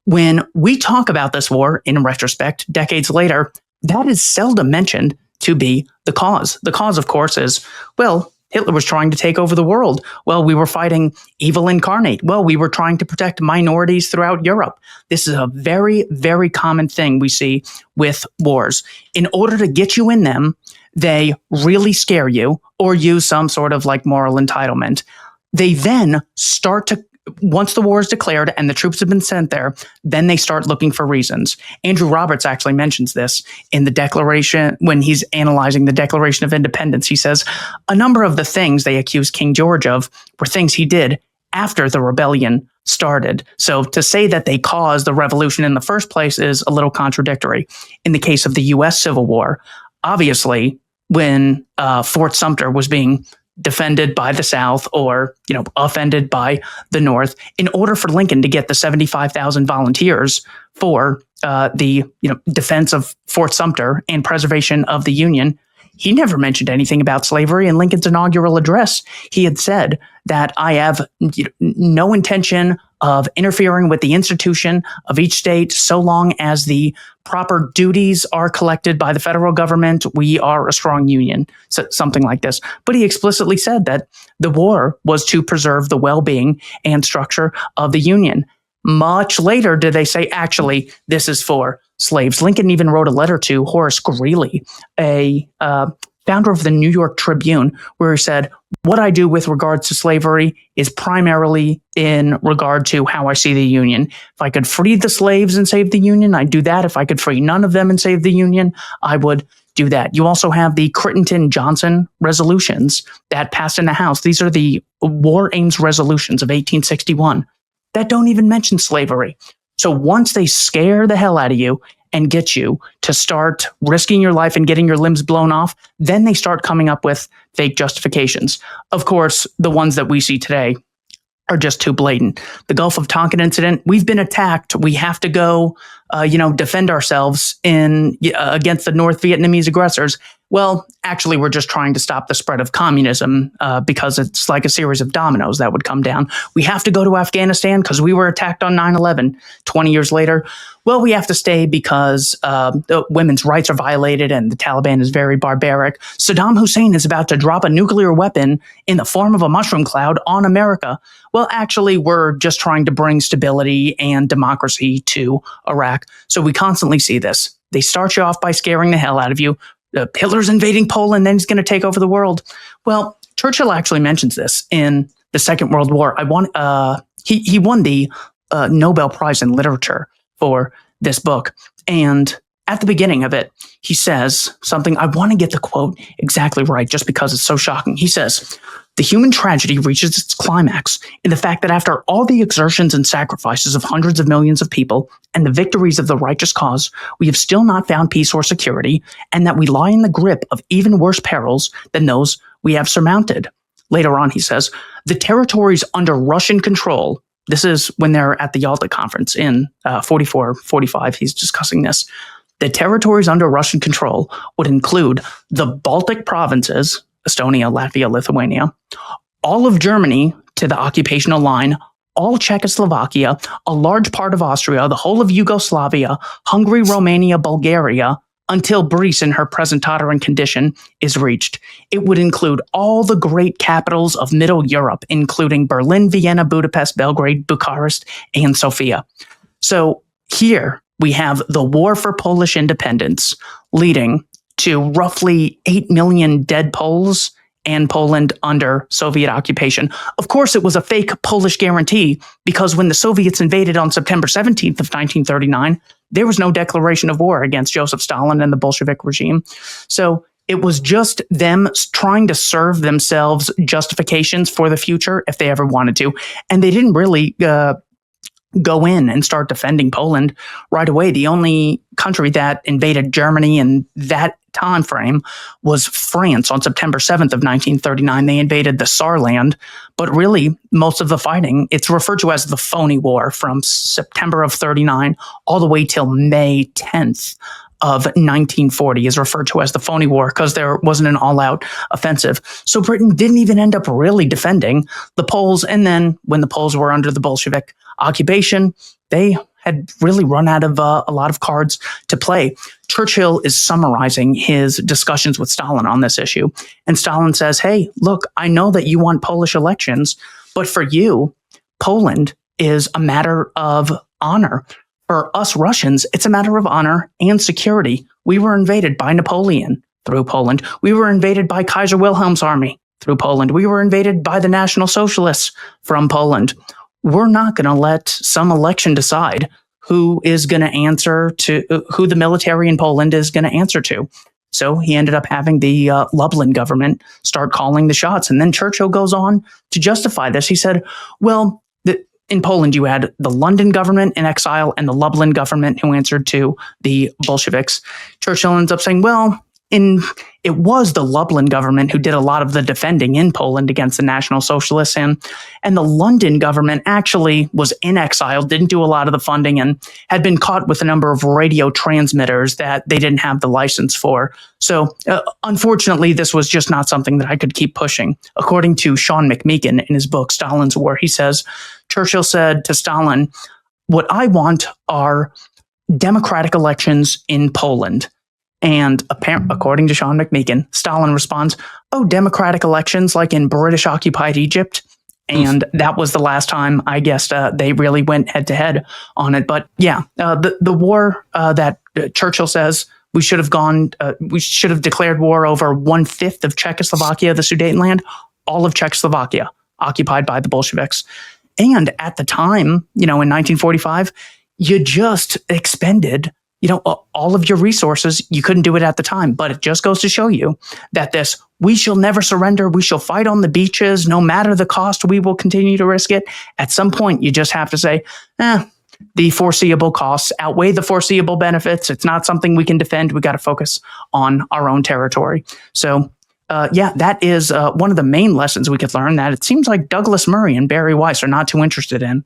When we talk about this war in retrospect, decades later, that is seldom mentioned to be the cause. The cause, of course, is, well, Hitler was trying to take over the world. Well, we were fighting evil incarnate. Well, we were trying to protect minorities throughout Europe. This is a very, very common thing we see with wars. In order to get you in them, they really scare you or use some sort of like moral entitlement. They then start to, once the war is declared and the troops have been sent there, then they start looking for reasons. Andrew Roberts actually mentions this in the Declaration, when he's analyzing the Declaration of Independence. He says a number of the things they accuse King George of were things he did after the rebellion started. So to say that they caused the revolution in the first place is a little contradictory. In the case of the U.S. Civil War, obviously, when Fort Sumter was being defended by the South or, offended by the North, in order for Lincoln to get the 75,000 volunteers for the defense of Fort Sumter and preservation of the Union, he never mentioned anything about slavery. In Lincoln's inaugural address, he had said that I have no intention of interfering with the institution of each state so long as the proper duties are collected by the federal government. We are a strong union, so something like this. But he explicitly said that the war was to preserve the well-being and structure of the Union. Much later did they say, actually, this is for slaves. Lincoln even wrote a letter to Horace Greeley, a founder of the New York Tribune, where he said, what I do with regards to slavery is primarily in regard to how I see the Union. If I could free the slaves and save the Union, I'd do that. If I could free none of them and save the Union, I would do that. You also have the Crittenden-Johnson resolutions that passed in the House. These are the War Aims resolutions of 1861 that don't even mention slavery. So once they scare the hell out of you and get you to start risking your life and getting your limbs blown off, then they start coming up with fake justifications. Of course, the ones that we see today are just too blatant. The Gulf of Tonkin incident, we've been attacked. We have to go, defend ourselves against the North Vietnamese aggressors. Well, actually, we're just trying to stop the spread of communism because it's like a series of dominoes that would come down. We have to go to Afghanistan because we were attacked on 9/11. 20 years later, well, we have to stay because the women's rights are violated and the Taliban is very barbaric. Saddam Hussein is about to drop a nuclear weapon in the form of a mushroom cloud on America. Well, actually, we're just trying to bring stability and democracy to Iraq. So we constantly see this. They start you off by scaring the hell out of you. Hitler's invading Poland, then he's going to take over the world. Well, Churchill actually mentions this in the Second World War. He won the Nobel Prize in Literature for this book. And at the beginning of it, he says something, I want to get the quote exactly right just because it's so shocking. He says, the human tragedy reaches its climax in the fact that after all the exertions and sacrifices of hundreds of millions of people and the victories of the righteous cause, we have still not found peace or security, and that we lie in the grip of even worse perils than those we have surmounted. Later on, he says, the territories under Russian control, this is when they're at the Yalta Conference in 44-45, he's discussing this. The territories under Russian control would include the Baltic provinces, Estonia, Latvia, Lithuania, all of Germany to the occupational line, all Czechoslovakia, a large part of Austria, the whole of Yugoslavia, Hungary, Romania, Bulgaria, until Greece in her present tottering condition is reached. It would include all the great capitals of Middle Europe, including Berlin, Vienna, Budapest, Belgrade, Bucharest, and Sofia. So here we have the war for Polish independence leading to roughly 8 million dead Poles and Poland under Soviet occupation. Of course, it was a fake Polish guarantee because when the Soviets invaded on September 17th of 1939, there was no declaration of war against Joseph Stalin and the Bolshevik regime. So it was just them trying to serve themselves justifications for the future if they ever wanted to. And they didn't really go in and start defending Poland right away. The only country that invaded Germany in that time frame was France on September 7th of 1939. They invaded the Saarland, but really most of the fighting, it's referred to as the phony war from September of 39 all the way till May 10th of 1940 is referred to as the phony war because there wasn't an all-out offensive. So Britain didn't even end up really defending the Poles. And then when the Poles were under the Bolshevik occupation, they had really run out of a lot of cards to play. Churchill is summarizing his discussions with Stalin on this issue. And Stalin says, hey, look, I know that you want Polish elections, but for you, Poland is a matter of honor. For us Russians, it's a matter of honor and security. We were invaded by Napoleon through Poland. We were invaded by Kaiser Wilhelm's army through Poland. We were invaded by the National Socialists from Poland. We're not going to let some election decide who is going to answer to who the military in Poland is going to answer to. So he ended up having the Lublin government start calling the shots. And then Churchill goes on to justify this. He said, well, in Poland, you had the London government in exile and the Lublin government who answered to the Bolsheviks. Churchill ends up saying, well, it was the Lublin government who did a lot of the defending in Poland against the National Socialists, and the London government actually was in exile, didn't do a lot of the funding, and had been caught with a number of radio transmitters that they didn't have the license for. So unfortunately, this was just not something that I could keep pushing. According to Sean McMeekin in his book, Stalin's War, he says, Churchill said to Stalin, what I want are democratic elections in Poland. And according to Sean McMeekin, Stalin responds, oh, democratic elections like in British-occupied Egypt. And that was the last time, I guess, they really went head-to-head on it. But yeah, the war that Churchill says we should have declared war over 1/5 of Czechoslovakia, the Sudetenland, all of Czechoslovakia occupied by the Bolsheviks. And at the time, in 1945, you just expended all of your resources. You couldn't do it at the time, but it just goes to show you that we shall never surrender. We shall fight on the beaches. No matter the cost, we will continue to risk it. At some point, you just have to say, the foreseeable costs outweigh the foreseeable benefits. It's not something we can defend. We got to focus on our own territory. So, that is one of the main lessons we could learn that it seems like Douglas Murray and Barry Weiss are not too interested in.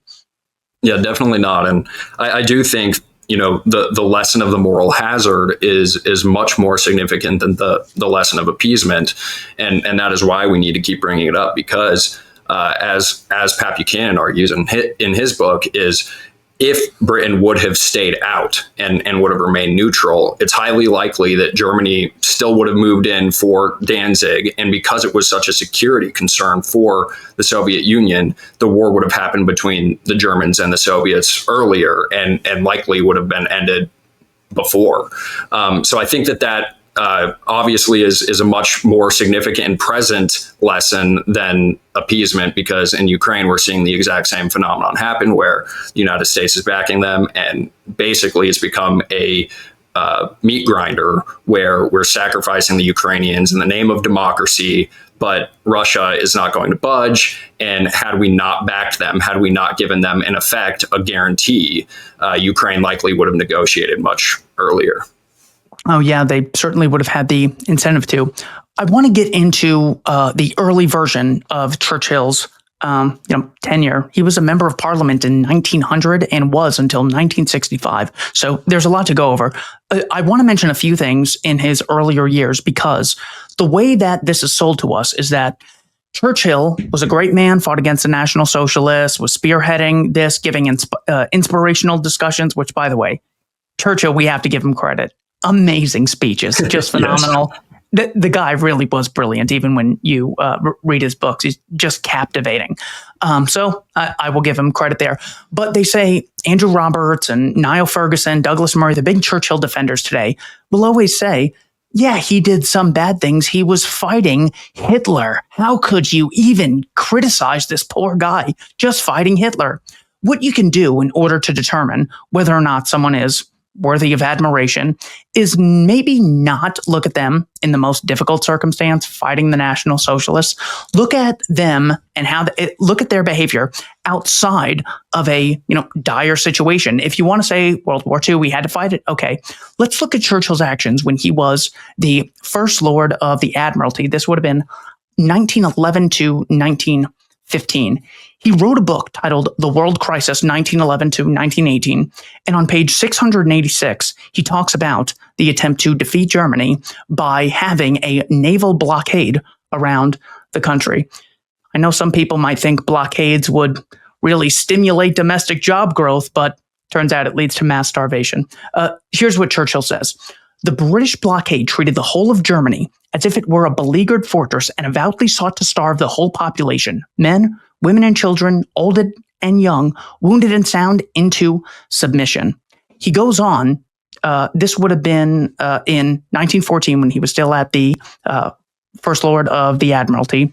Yeah, definitely not. And I do think the lesson of the moral hazard is much more significant than the lesson of appeasement, and that is why we need to keep bringing it up, because as Pat Buchanan argues in his book, is if Britain would have stayed out and would have remained neutral, it's highly likely that Germany still would have moved in for Danzig. And because it was such a security concern for the Soviet Union, the war would have happened between the Germans and the Soviets earlier and likely would have been ended before. So I think that obviously is a much more significant and present lesson than appeasement, because in Ukraine, we're seeing the exact same phenomenon happen where the United States is backing them. And basically it's become a meat grinder where we're sacrificing the Ukrainians in the name of democracy, but Russia is not going to budge. And had we not backed them, had we not given them, in effect, a guarantee, Ukraine likely would have negotiated much earlier. Oh, yeah, they certainly would have had the incentive to. I want to get into the early version of Churchill's tenure. He was a member of parliament in 1900 and was until 1965. So there's a lot to go over. I want to mention a few things in his earlier years, because the way that this is sold to us is that Churchill was a great man, fought against the National Socialists, was spearheading this, giving inspirational discussions, which, by the way, Churchill, we have to give him credit. Amazing speeches, just phenomenal. Yes. The guy really was brilliant. Even when you read his books, he's just captivating. So I will give him credit there. But they say Andrew Roberts and Niall Ferguson, Douglas Murray, the big Churchill defenders today, will always say, yeah, he did some bad things. He was fighting Hitler. How could you even criticize this poor guy just fighting Hitler? What you can do in order to determine whether or not someone is worthy of admiration is maybe not look at them in the most difficult circumstance, fighting the National Socialists. Look at them and look at their behavior outside of a dire situation. If you want to say World War II, we had to fight it. Okay, let's look at Churchill's actions when he was the First Lord of the Admiralty. This would have been 1911 to 1915. He wrote a book titled The World Crisis, 1911 to 1918. And on page 686, he talks about the attempt to defeat Germany by having a naval blockade around the country. I know some people might think blockades would really stimulate domestic job growth, but turns out it leads to mass starvation. Here's what Churchill says. The British blockade treated the whole of Germany as if it were a beleaguered fortress and avowedly sought to starve the whole population, men, women, and children, old and young, wounded and sound, into submission. He goes on, this would have been in 1914 when he was still at the First Lord of the Admiralty.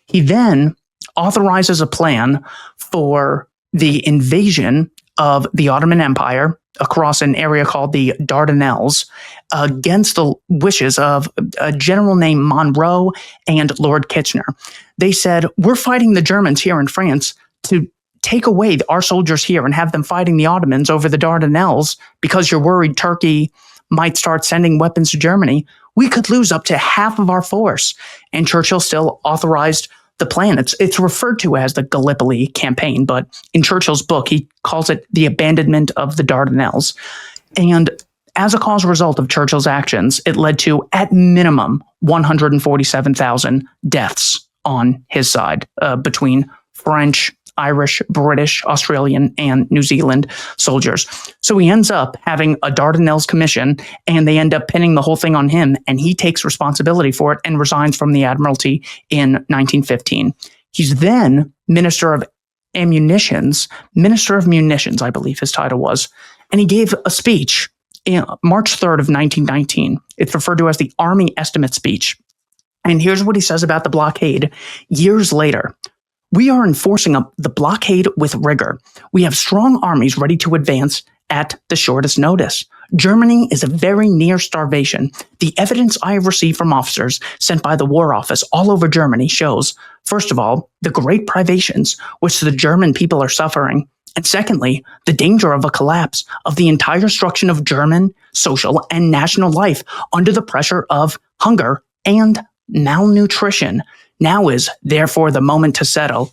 He then authorizes a plan for the invasion of the Ottoman Empire across an area called the Dardanelles against the wishes of a general named Monroe and Lord Kitchener. They said, we're fighting the Germans here in France to take away our soldiers here and have them fighting the Ottomans over the Dardanelles because you're worried Turkey might start sending weapons to Germany. We could lose up to half of our force. And Churchill still authorized the plan. It's referred to as the Gallipoli campaign, but in Churchill's book, he calls it the abandonment of the Dardanelles. And as a cause result of Churchill's actions, it led to, at minimum, 147,000 deaths on his side between French, Irish, British, Australian, and New Zealand soldiers. So he ends up having a Dardanelles commission, and they end up pinning the whole thing on him, and he takes responsibility for it and resigns from the Admiralty in 1915. He's then Minister of Munitions, I believe his title was, and he gave a speech in March 3rd of 1919. It's referred to as the Army Estimate Speech. And here's what he says about the blockade years later. We are enforcing the blockade with rigor. We have strong armies ready to advance at the shortest notice. Germany is very near starvation. The evidence I have received from officers sent by the War Office all over Germany shows, first of all, the great privations which the German people are suffering, and secondly, the danger of a collapse of the entire structure of German social and national life under the pressure of hunger and malnutrition. Now is, therefore, the moment to settle.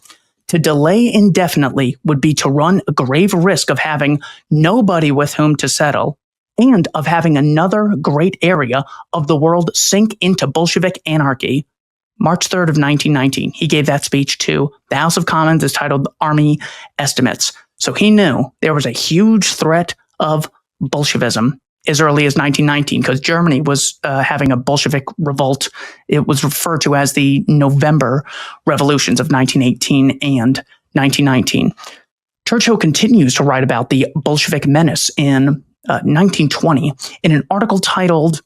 To delay indefinitely would be to run a grave risk of having nobody with whom to settle, and of having another great area of the world sink into Bolshevik anarchy. March 3rd of 1919, he gave that speech to the House of Commons. It's titled Army Estimates. So he knew there was a huge threat of Bolshevism as early as 1919, because Germany was having a Bolshevik revolt. It was referred to as the November revolutions of 1918 and 1919. Churchill continues to write about the Bolshevik menace in 1920 in an article titled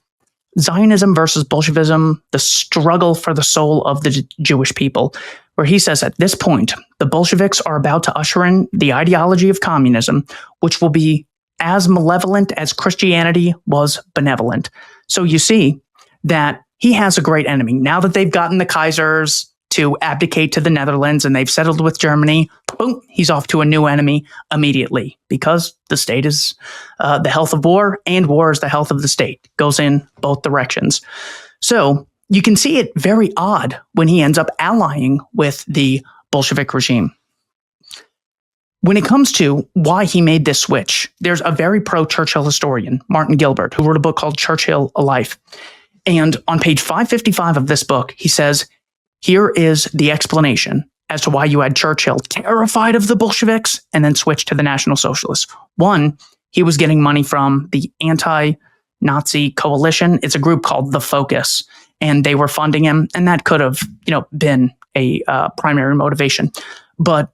Zionism versus Bolshevism, the Struggle for the Soul of the Jewish People, where he says at this point, the Bolsheviks are about to usher in the ideology of communism, which will be as malevolent as Christianity was benevolent. So you see that he has a great enemy. Now that they've gotten the Kaisers to abdicate to the Netherlands and they've settled with Germany, boom, he's off to a new enemy immediately, because the state is the health of war, and war is the health of the state. Goes in both directions. So you can see it very odd when he ends up allying with the Bolshevik regime. When it comes to why he made this switch, there's a very pro-Churchill historian, Martin Gilbert, who wrote a book called Churchill, A Life. And on page 555 of this book, he says, here is the explanation as to why you had Churchill terrified of the Bolsheviks and then switched to the National Socialists. One, he was getting money from the anti-Nazi coalition. It's a group called The Focus, and they were funding him, and that could have, been a primary motivation. But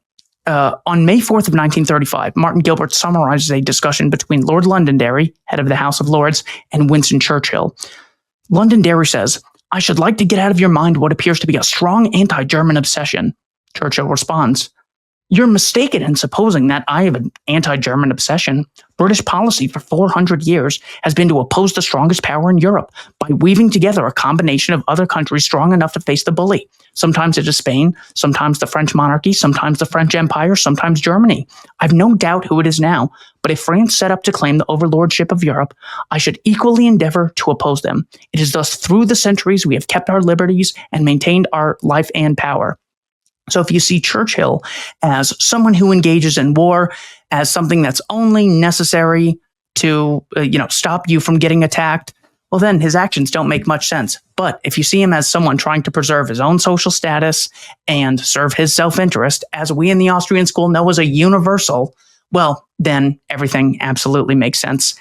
on May 4th of 1935, Martin Gilbert summarizes a discussion between Lord Londonderry, head of the House of Lords, and Winston Churchill. Londonderry says, I should like to get out of your mind what appears to be a strong anti-German obsession. Churchill responds, you're mistaken in supposing that I have an anti-German obsession. British policy for 400 years has been to oppose the strongest power in Europe by weaving together a combination of other countries strong enough to face the bully. Sometimes it is Spain, sometimes the French monarchy, sometimes the French Empire, sometimes Germany. I've no doubt who it is now, but if France set up to claim the overlordship of Europe, I should equally endeavor to oppose them. It is thus through the centuries we have kept our liberties and maintained our life and power. So if you see Churchill as someone who engages in war, as something that's only necessary to, stop you from getting attacked, well, then his actions don't make much sense. But if you see him as someone trying to preserve his own social status and serve his self-interest, as we in the Austrian school know as a universal, well, then everything absolutely makes sense.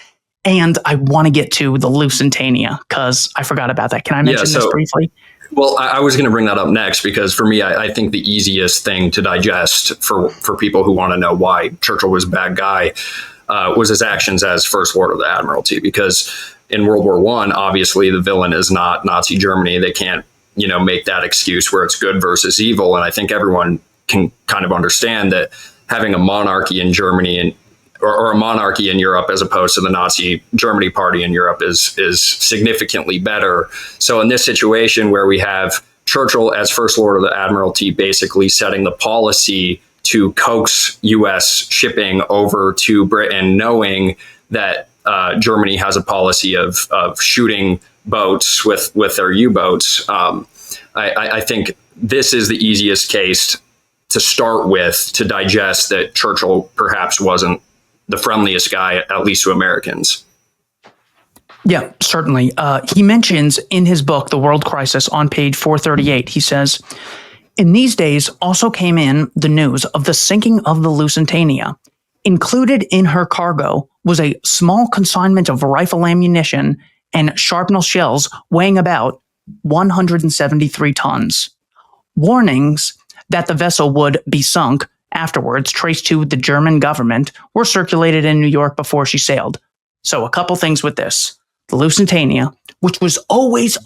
And I want to get to the Lusitania because I forgot about that. Can I mention this briefly? Well, I was going to bring that up next because for me, I think the easiest thing to digest for people who want to know why Churchill was a bad guy was his actions as First Lord of the Admiralty. Because in World War I, obviously the villain is not Nazi Germany. They can't, make that excuse where it's good versus evil. And I think everyone can kind of understand that having a monarchy in Germany or a monarchy in Europe as opposed to the Nazi Germany party in Europe is significantly better. So in this situation where we have Churchill as First Lord of the Admiralty basically setting the policy to coax U.S. shipping over to Britain, knowing that Germany has a policy of shooting boats with their U-boats, I think this is the easiest case to start with to digest that Churchill perhaps wasn't the friendliest guy, at least to Americans. Yeah, certainly. He mentions in his book, The World Crisis, on page 438, he says, in these days also came in the news of the sinking of the Lusitania. Included in her cargo was a small consignment of rifle ammunition and shrapnel shells weighing about 173 tons. Warnings that the vessel would be sunk afterwards, traced to the German government, were circulated in New York before she sailed. So a couple things with this. The Lusitania, which was always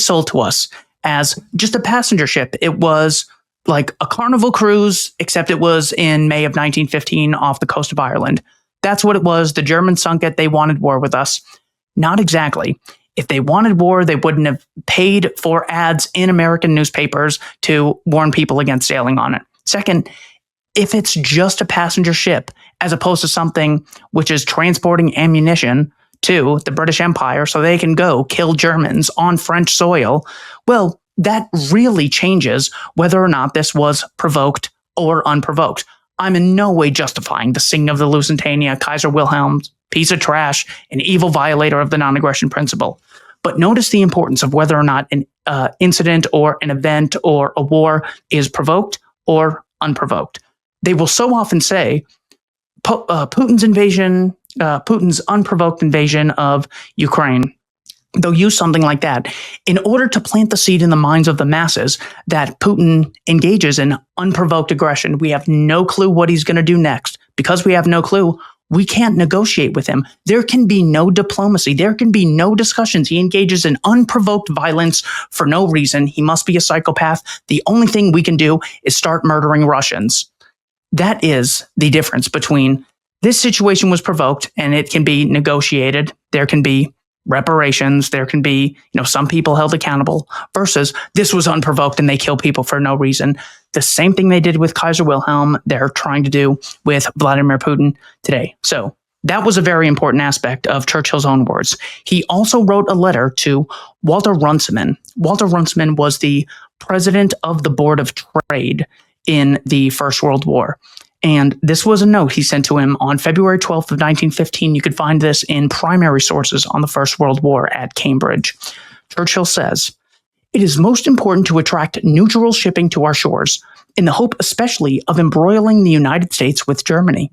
sold to us as just a passenger ship. It was like a Carnival cruise, except it was in May of 1915 off the coast of Ireland. That's what it was. The Germans sunk it. They wanted war with us. Not exactly. If they wanted war, they wouldn't have paid for ads in American newspapers to warn people against sailing on it. Second, if it's just a passenger ship, as opposed to something which is transporting ammunition to the British Empire so they can go kill Germans on French soil, well, that really changes whether or not this was provoked or unprovoked. I'm in no way justifying the sinking of the Lusitania, Kaiser Wilhelm's piece of trash, an evil violator of the non-aggression principle. But notice the importance of whether or not an incident or an event or a war is provoked or unprovoked. They will so often say Putin's unprovoked invasion of Ukraine. They'll use something like that in order to plant the seed in the minds of the masses that Putin engages in unprovoked aggression. We have no clue what he's going to do next. Because we have no clue, we can't negotiate with him. There can be no diplomacy. There can be no discussions. He engages in unprovoked violence for no reason. He must be a psychopath. The only thing we can do is start murdering Russians. That is the difference between this situation was provoked and it can be negotiated. There can be reparations. There can be, some people held accountable versus this was unprovoked and they kill people for no reason. The same thing they did with Kaiser Wilhelm, they're trying to do with Vladimir Putin today. So that was a very important aspect of Churchill's own words. He also wrote a letter to Walter Runciman. Walter Runciman was the president of the Board of Trade in the First World War. And this was a note he sent to him on February 12th of 1915. You could find this in primary sources on the First World War at Cambridge. Churchill says, "It is most important to attract neutral shipping to our shores, in the hope especially of embroiling the United States with Germany.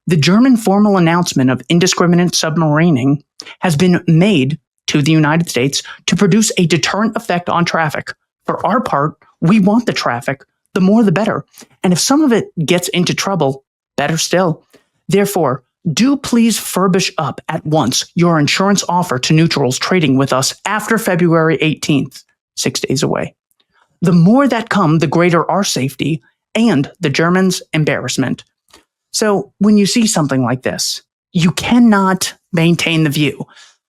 The German formal announcement of indiscriminate submarining has been made to the United States to produce a deterrent effect on traffic. For our part, we want the traffic. The more the better. And if some of it gets into trouble, better still. Therefore, do please furbish up at once your insurance offer to neutrals trading with us after February 18th, 6 days away. The more that come, the greater our safety and the Germans' embarrassment." So when you see something like this, you cannot maintain the view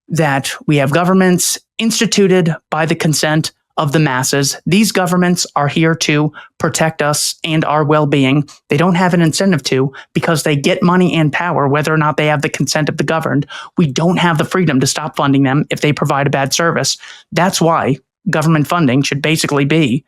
that we have governments instituted by the consent of the masses. These governments are here to protect us and our well-being. They don't have an incentive to because they get money and power, whether or not they have the consent of the governed. We don't have the freedom to stop funding them if they provide a bad service. That's why government funding should basically be,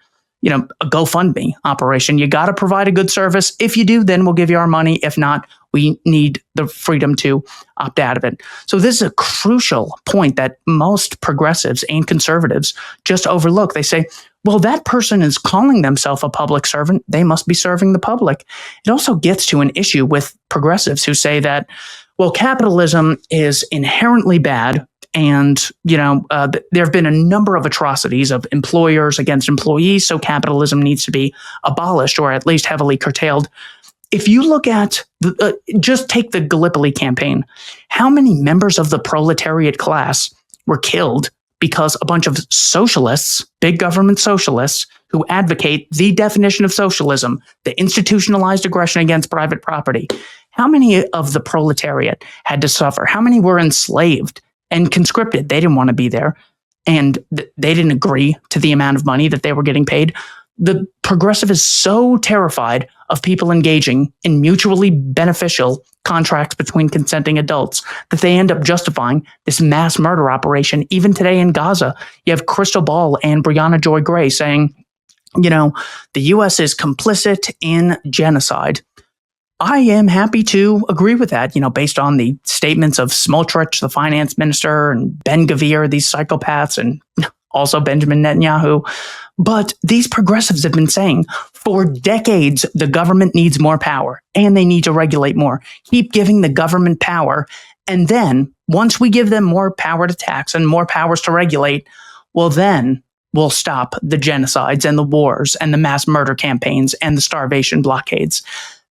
a GoFundMe operation. You got to provide a good service. If you do, then we'll give you our money. If not, we need the freedom to opt out of it. So this is a crucial point that most progressives and conservatives just overlook. They say, well, that person is calling themselves a public servant. They must be serving the public. It also gets to an issue with progressives who say that, well, capitalism is inherently bad. And, there have been a number of atrocities of employers against employees. So capitalism needs to be abolished or at least heavily curtailed. If you look at, just take the Gallipoli campaign, how many members of the proletariat class were killed because a bunch of socialists, big government socialists, who advocate the definition of socialism, the institutionalized aggression against private property? How many of the proletariat had to suffer? How many were enslaved and conscripted? They didn't want to be there, and they didn't agree to the amount of money that they were getting paid. The progressive is so terrified of people engaging in mutually beneficial contracts between consenting adults that they end up justifying this mass murder operation. Even today in Gaza, you have Crystal Ball and Brianna Joy Gray saying, the U.S. is complicit in genocide. I am happy to agree with that, based on the statements of Smotrich, the finance minister, and Ben-Gvir, these psychopaths, and also Benjamin Netanyahu. But these progressives have been saying for decades, the government needs more power and they need to regulate more. Keep giving the government power. And then once we give them more power to tax and more powers to regulate, well, then we'll stop the genocides and the wars and the mass murder campaigns and the starvation blockades.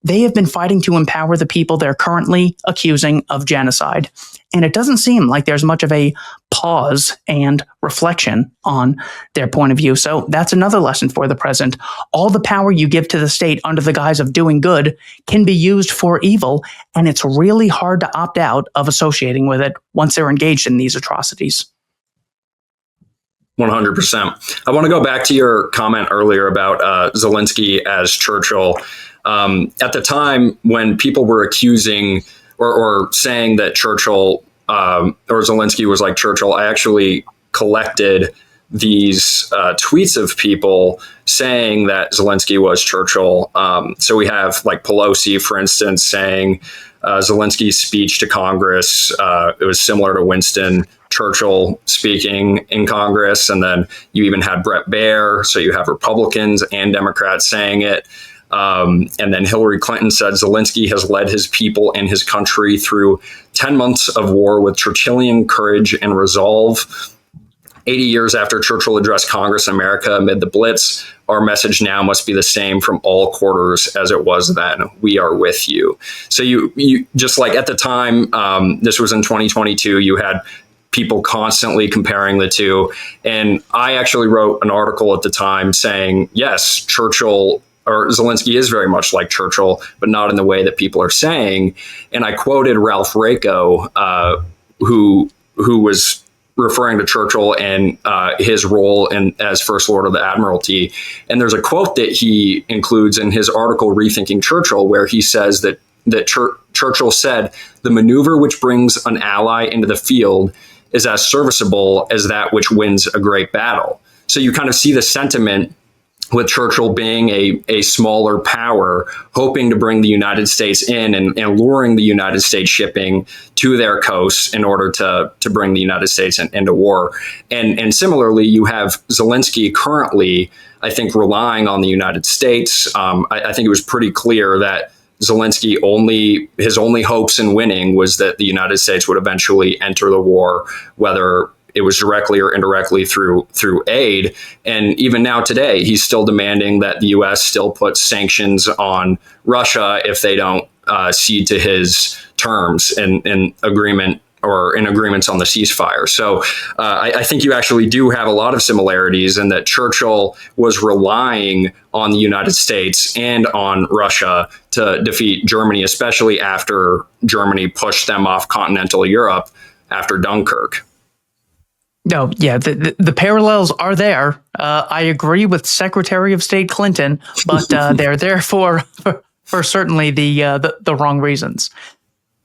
They have been fighting to empower the people they're currently accusing of genocide. And it doesn't seem like there's much of a pause and reflection on their point of view. So that's another lesson for the president. All the power you give to the state under the guise of doing good can be used for evil. And it's really hard to opt out of associating with it once they're engaged in these atrocities. 100%. I want to go back to your comment earlier about Zelensky as Churchill. At the time when people were accusing or saying that Churchill or Zelensky was like Churchill, I actually collected these tweets of people saying that Zelensky was Churchill. So we have like Pelosi, for instance, saying Zelensky's speech to Congress, it was similar to Winston Churchill speaking in Congress. And then you even had Bret Baier. So you have Republicans and Democrats saying it. And then Hillary Clinton said Zelensky has led his people and his country through 10 months of war with Churchillian courage and resolve. 80 years after Churchill addressed Congress in America amid the Blitz, our message now must be the same from all quarters as it was then. We are with you. So you just like at the time, this was in 2022, you had people constantly comparing the two. And I actually wrote an article at the time saying, yes, Churchill or Zelensky is very much like Churchill, but not in the way that people are saying. And I quoted Ralph Raico, who was referring to Churchill and his role as First Lord of the Admiralty. And there's a quote that he includes in his article, Rethinking Churchill, where he says that Churchill said, the maneuver which brings an ally into the field is as serviceable as that which wins a great battle. So you kind of see the sentiment with Churchill being a smaller power, hoping to bring the United States in and luring the United States shipping to their coasts in order to bring the United States into war. And similarly, you have Zelensky currently, I think, relying on the United States. I think it was pretty clear that Zelensky his only hopes in winning was that the United States would eventually enter the war, whether it was directly or indirectly through aid. And even now today, he's still demanding that the U.S. still put sanctions on Russia if they don't cede to his terms in agreement or in agreements on the ceasefire. So I think you actually do have a lot of similarities in that Churchill was relying on the United States and on Russia to defeat Germany, especially after Germany pushed them off continental Europe after Dunkirk. No, yeah, the parallels are there. I agree with Secretary of State Clinton, but they're there for certainly the wrong reasons.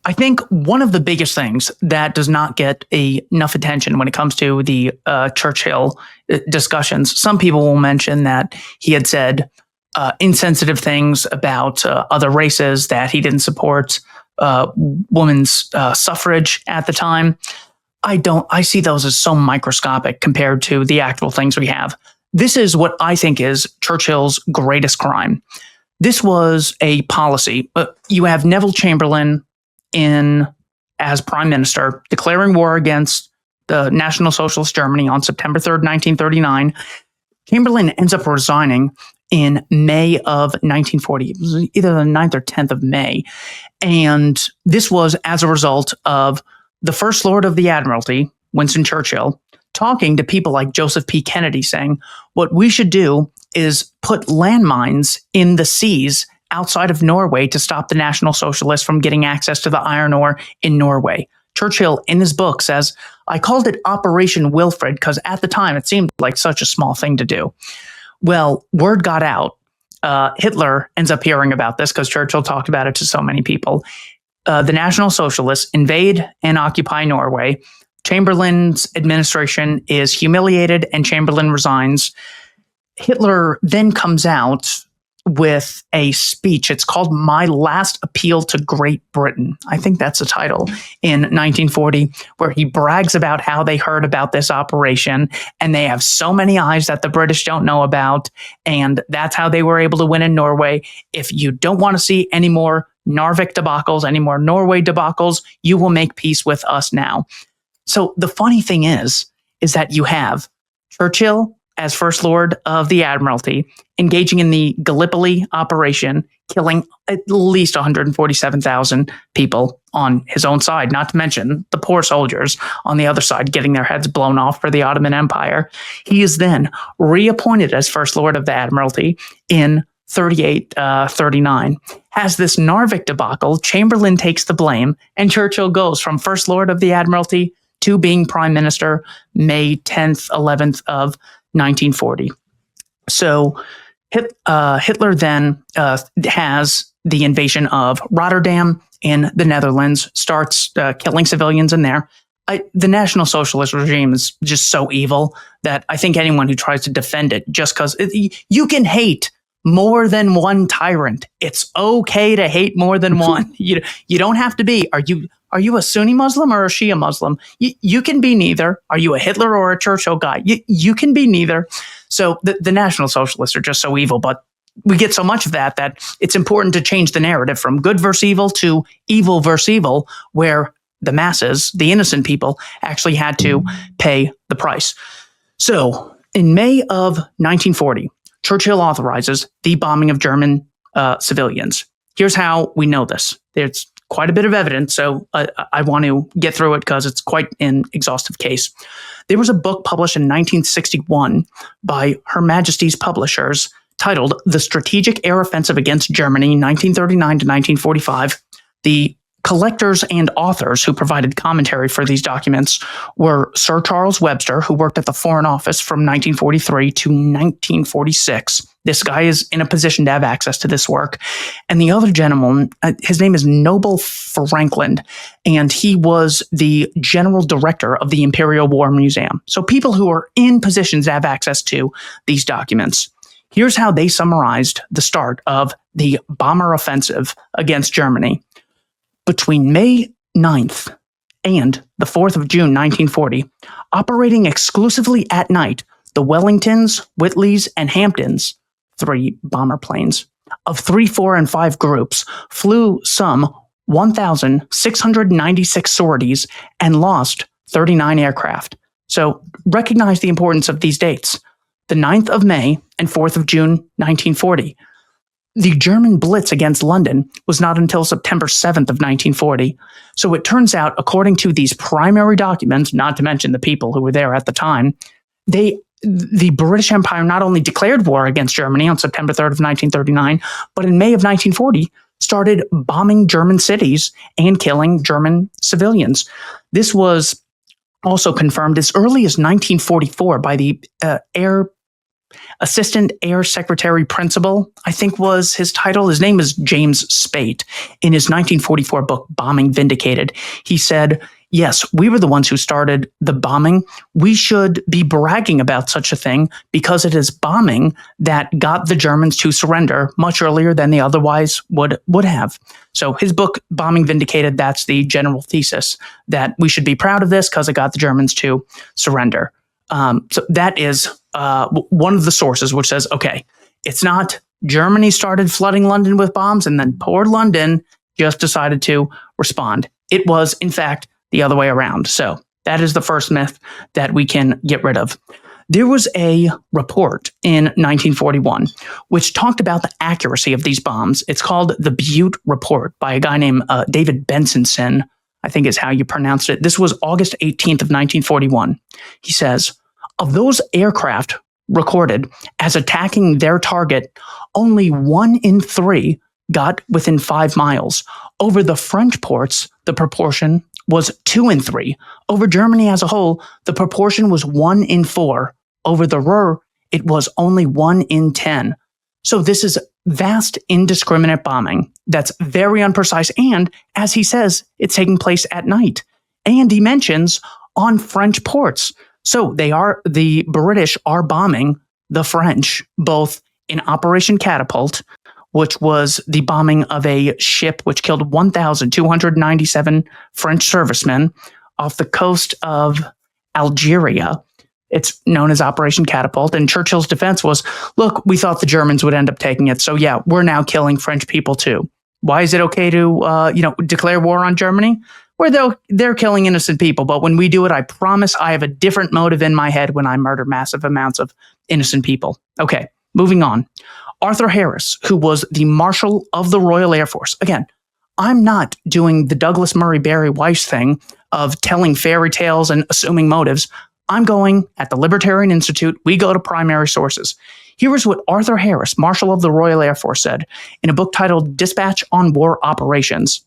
I think one of the biggest things that does not get enough attention when it comes to the Churchill discussions, some people will mention that he had said insensitive things about other races, that he didn't support women's suffrage at the time. I see those as so microscopic compared to the actual things we have. This is what I think is Churchill's greatest crime. This was a policy. You have Neville Chamberlain as prime minister, declaring war against the National Socialist Germany on September 3rd, 1939. Chamberlain ends up resigning in May of 1940. It was either the 9th or 10th of May. And this was as a result of the First Lord of the Admiralty, Winston Churchill, talking to people like Joseph P. Kennedy, saying, what we should do is put landmines in the seas outside of Norway to stop the National Socialists from getting access to the iron ore in Norway. Churchill, in his book, says, I called it Operation Wilfred because at the time it seemed like such a small thing to do. Well, word got out. Hitler ends up hearing about this because Churchill talked about it to so many people. The National Socialists invade and occupy Norway. Chamberlain's administration is humiliated and Chamberlain resigns. Hitler then comes out with a speech. It's called My Last Appeal to Great Britain. I think that's the title, in 1940, where he brags about how they heard about this operation and they have so many eyes that the British don't know about. And that's how they were able to win in Norway. If you don't want to see any more Narvik debacles, any more Norway debacles, you will make peace with us now. So the funny thing is that you have Churchill as First Lord of the Admiralty engaging in the Gallipoli operation, killing at least 147,000 people on his own side, not to mention the poor soldiers on the other side getting their heads blown off for the Ottoman Empire. He is then reappointed as First Lord of the Admiralty in 38-39. Has this Narvik debacle, Chamberlain takes the blame, and Churchill goes from First Lord of the Admiralty to being Prime Minister May 10th, 11th of 1940. So Hitler then has the invasion of Rotterdam in the Netherlands, starts killing civilians in there. The National Socialist regime is just so evil that I think anyone who tries to defend it, just because you can hate more than one tyrant. It's okay to hate more than one. You don't have to be. Are you a Sunni Muslim or a Shia Muslim? You can be neither. Are you a Hitler or a Churchill guy? You can be neither. So the National Socialists are just so evil, but we get so much of that it's important to change the narrative from good versus evil to evil versus evil, where the masses, the innocent people, actually had to pay the price. So in May of 1940, Churchill authorizes the bombing of German civilians. Here's how we know this. There's quite a bit of evidence, so I want to get through it because it's quite an exhaustive case. There was a book published in 1961 by Her Majesty's publishers titled The Strategic Air Offensive Against Germany, 1939 to 1945. The collectors and authors who provided commentary for these documents were Sir Charles Webster, who worked at the Foreign Office from 1943 to 1946. This guy is in a position to have access to this work. And the other gentleman, his name is Noble Franklin, and he was the general director of the Imperial War Museum. So people who are in positions to have access to these documents. Here's how they summarized the start of the bomber offensive against Germany. Between May 9th and the 4th of June, 1940, operating exclusively at night, the Wellingtons, Whitleys, and Hamptons, 3 bomber planes, of 3, 4, and 5 groups, flew some 1,696 sorties and lost 39 aircraft. So recognize the importance of these dates. The 9th of May and 4th of June, 1940. The German blitz against London was not until September 7th of 1940. So it turns out, according to these primary documents, not to mention the people who were there at the time, the British Empire not only declared war against Germany on September 3rd of 1939, but in May of 1940 started bombing German cities and killing German civilians. This was also confirmed as early as 1944 by the Air Assistant Air Secretary Principal, I think was his title. His name is James Spate. In his 1944 book, Bombing Vindicated, he said, yes, we were the ones who started the bombing. We should be bragging about such a thing because it is bombing that got the Germans to surrender much earlier than they otherwise would have. So his book, Bombing Vindicated, that's the general thesis, that we should be proud of this because it got the Germans to surrender. So that is one of the sources which says, okay, it's not Germany started flooding London with bombs and then poor London just decided to respond. It was, in fact, the other way around. So that is the first myth that we can get rid of. There was a report in 1941 which talked about the accuracy of these bombs. It's called the Butte Report by a guy named David Berensen, I think is how you pronounce it. This was August 18th of 1941. He says, of those aircraft recorded as attacking their target, only 1 in 3 got within 5 miles. Over the French ports, the proportion was 2 in 3. Over Germany as a whole, the proportion was 1 in 4. Over the Ruhr, it was only 1 in 10. So this is vast, indiscriminate bombing that's very unprecise. And as he says, it's taking place at night. And he mentions on French ports. So the British are bombing the French, both in Operation Catapult, which was the bombing of a ship which killed 1,297 French servicemen off the coast of Algeria. It's known as Operation Catapult. And Churchill's defense was, look, we thought the Germans would end up taking it. So yeah, we're now killing French people too. Why is it okay to declare war on Germany? Where they're killing innocent people. But when we do it, I promise I have a different motive in my head when I murder massive amounts of innocent people. Okay, moving on. Arthur Harris, who was the Marshal of the Royal Air Force. Again, I'm not doing the Douglas Murray Barry Weiss thing of telling fairy tales and assuming motives. I'm going at the Libertarian Institute. We go to primary sources. Here is what Arthur Harris, Marshal of the Royal Air Force, said in a book titled Dispatch on War Operations.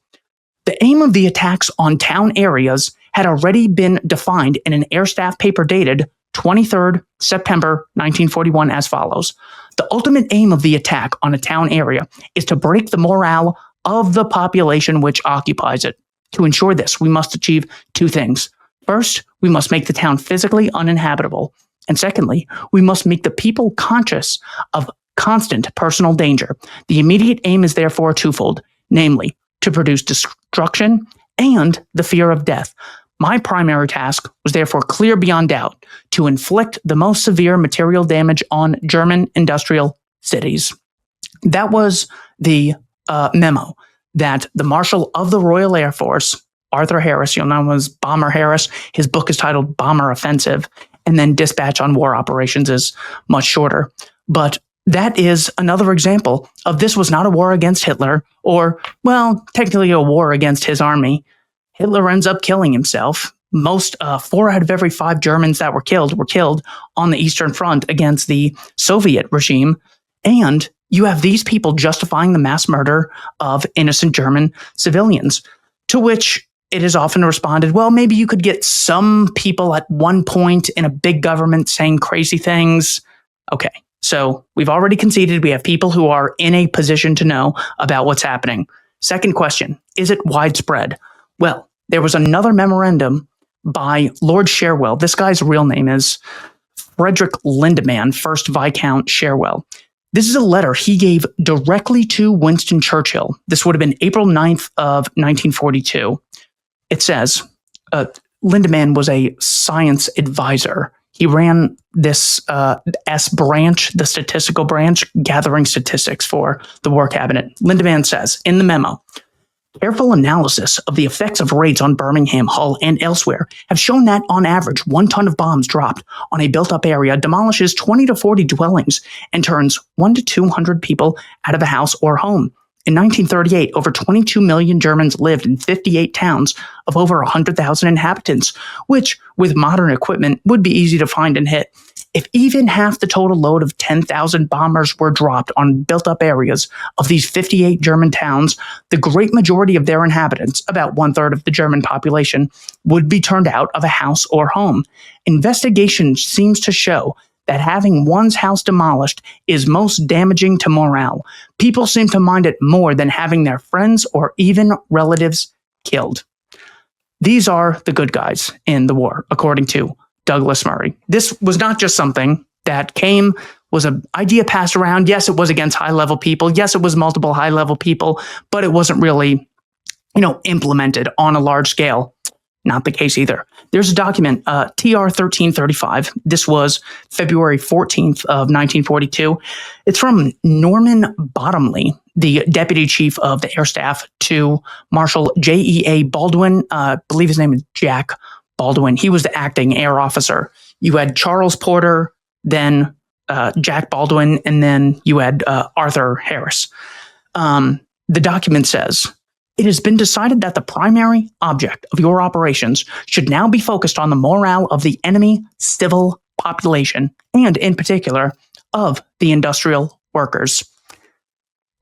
The aim of the attacks on town areas had already been defined in an Air Staff paper dated 23rd September 1941 as follows. The ultimate aim of the attack on a town area is to break the morale of the population which occupies it. To ensure this, we must achieve 2 things. First, we must make the town physically uninhabitable. And secondly, we must make the people conscious of constant personal danger. The immediate aim is therefore twofold, namely, to produce destruction and the fear of death. My primary task was therefore clear beyond doubt, to inflict the most severe material damage on German industrial cities. That was the memo that the Marshal of the Royal Air Force, Arthur Harris, you'll know him as Bomber Harris. His book is titled Bomber Offensive, and then Dispatch on War Operations is much shorter. But that is another example of this was not a war against Hitler, or, well, technically a war against his army. Hitler ends up killing himself. Most 4 out of every 5 Germans that were killed on the Eastern Front against the Soviet regime. And you have these people justifying the mass murder of innocent German civilians, to which it is often responded, well, maybe you could get some people at one point in a big government saying crazy things. Okay. So we've already conceded we have people who are in a position to know about what's happening. Second question, is it widespread? Well, there was another memorandum by Lord Cherwell. This guy's real name is Frederick Lindemann, 1st Viscount Cherwell. This is a letter he gave directly to Winston Churchill. This would have been April 9th of 1942. It says, Lindemann was a science advisor. He ran this S branch, the statistical branch, gathering statistics for the War Cabinet. Lindemann says in the memo, careful analysis of the effects of raids on Birmingham, Hull, and elsewhere have shown that, on average, 1 ton of bombs dropped on a built-up area demolishes 20 to 40 dwellings and turns 1 to 200 people out of a house or home. In 1938, over 22 million Germans lived in 58 towns of over 100,000 inhabitants, which, with modern equipment, would be easy to find and hit. If even half the total load of 10,000 bombers were dropped on built-up areas of these 58 German towns, the great majority of their inhabitants, about 1/3 of the German population, would be turned out of a house or home. Investigation seems to show that having one's house demolished is most damaging to morale. People seem to mind it more than having their friends or even relatives killed. These are the good guys in the war, according to Douglas Murray. This was not just something that was an idea passed around. Yes, it was against high-level people. Yes, it was multiple high-level people, but it wasn't really, implemented on a large scale. Not the case either. There's a document, TR 1335. This was February 14th of 1942. It's from Norman Bottomley, the deputy chief of the air staff, to Marshal J.E.A. Baldwin. I believe his name is Jack Baldwin. He was the acting air officer. You had Charles Porter, then Jack Baldwin, and then you had Arthur Harris. The document says, "It has been decided that the primary object of your operations should now be focused on the morale of the enemy civil population, and in particular of the industrial workers."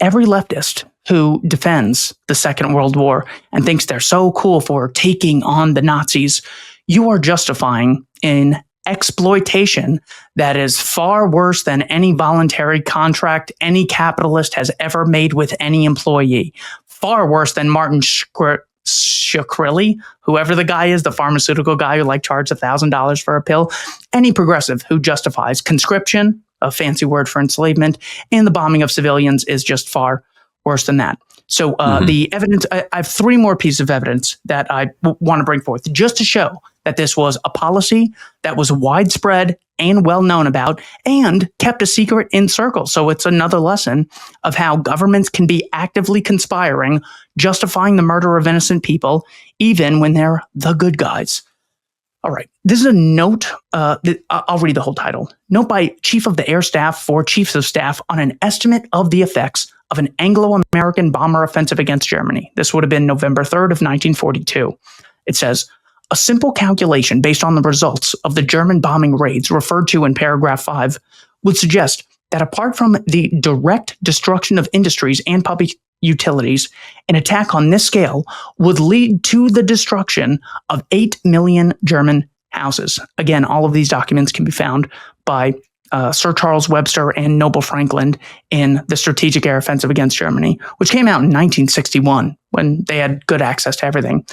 Every leftist who defends the Second World War and thinks they're so cool for taking on the Nazis, you are justifying in exploitation that is far worse than any voluntary contract any capitalist has ever made with any employee. Far worse than Martin Shkreli, whoever the guy is, the pharmaceutical guy who charged $1,000 for a pill. Any progressive who justifies conscription, a fancy word for enslavement, and the bombing of civilians is just far worse than that. So the evidence, I have three more pieces of evidence that I want to bring forth just to show that this was a policy that was widespread and well known about and kept a secret in circles. So it's another lesson of how governments can be actively conspiring, justifying the murder of innocent people, even when they're the good guys. All right. This is a note. I'll read the whole title. Note by Chief of the Air Staff for Chiefs of Staff on an estimate of the effects of an Anglo-American bomber offensive against Germany. This would have been November 3rd of 1942. It says, "A simple calculation based on the results of the German bombing raids referred to in paragraph 5 would suggest that apart from the direct destruction of industries and public utilities, an attack on this scale would lead to the destruction of 8 million German houses." Again, all of these documents can be found by Sir Charles Webster and Noble Franklin in The Strategic Air Offensive Against Germany, which came out in 1961 when they had good access to everything.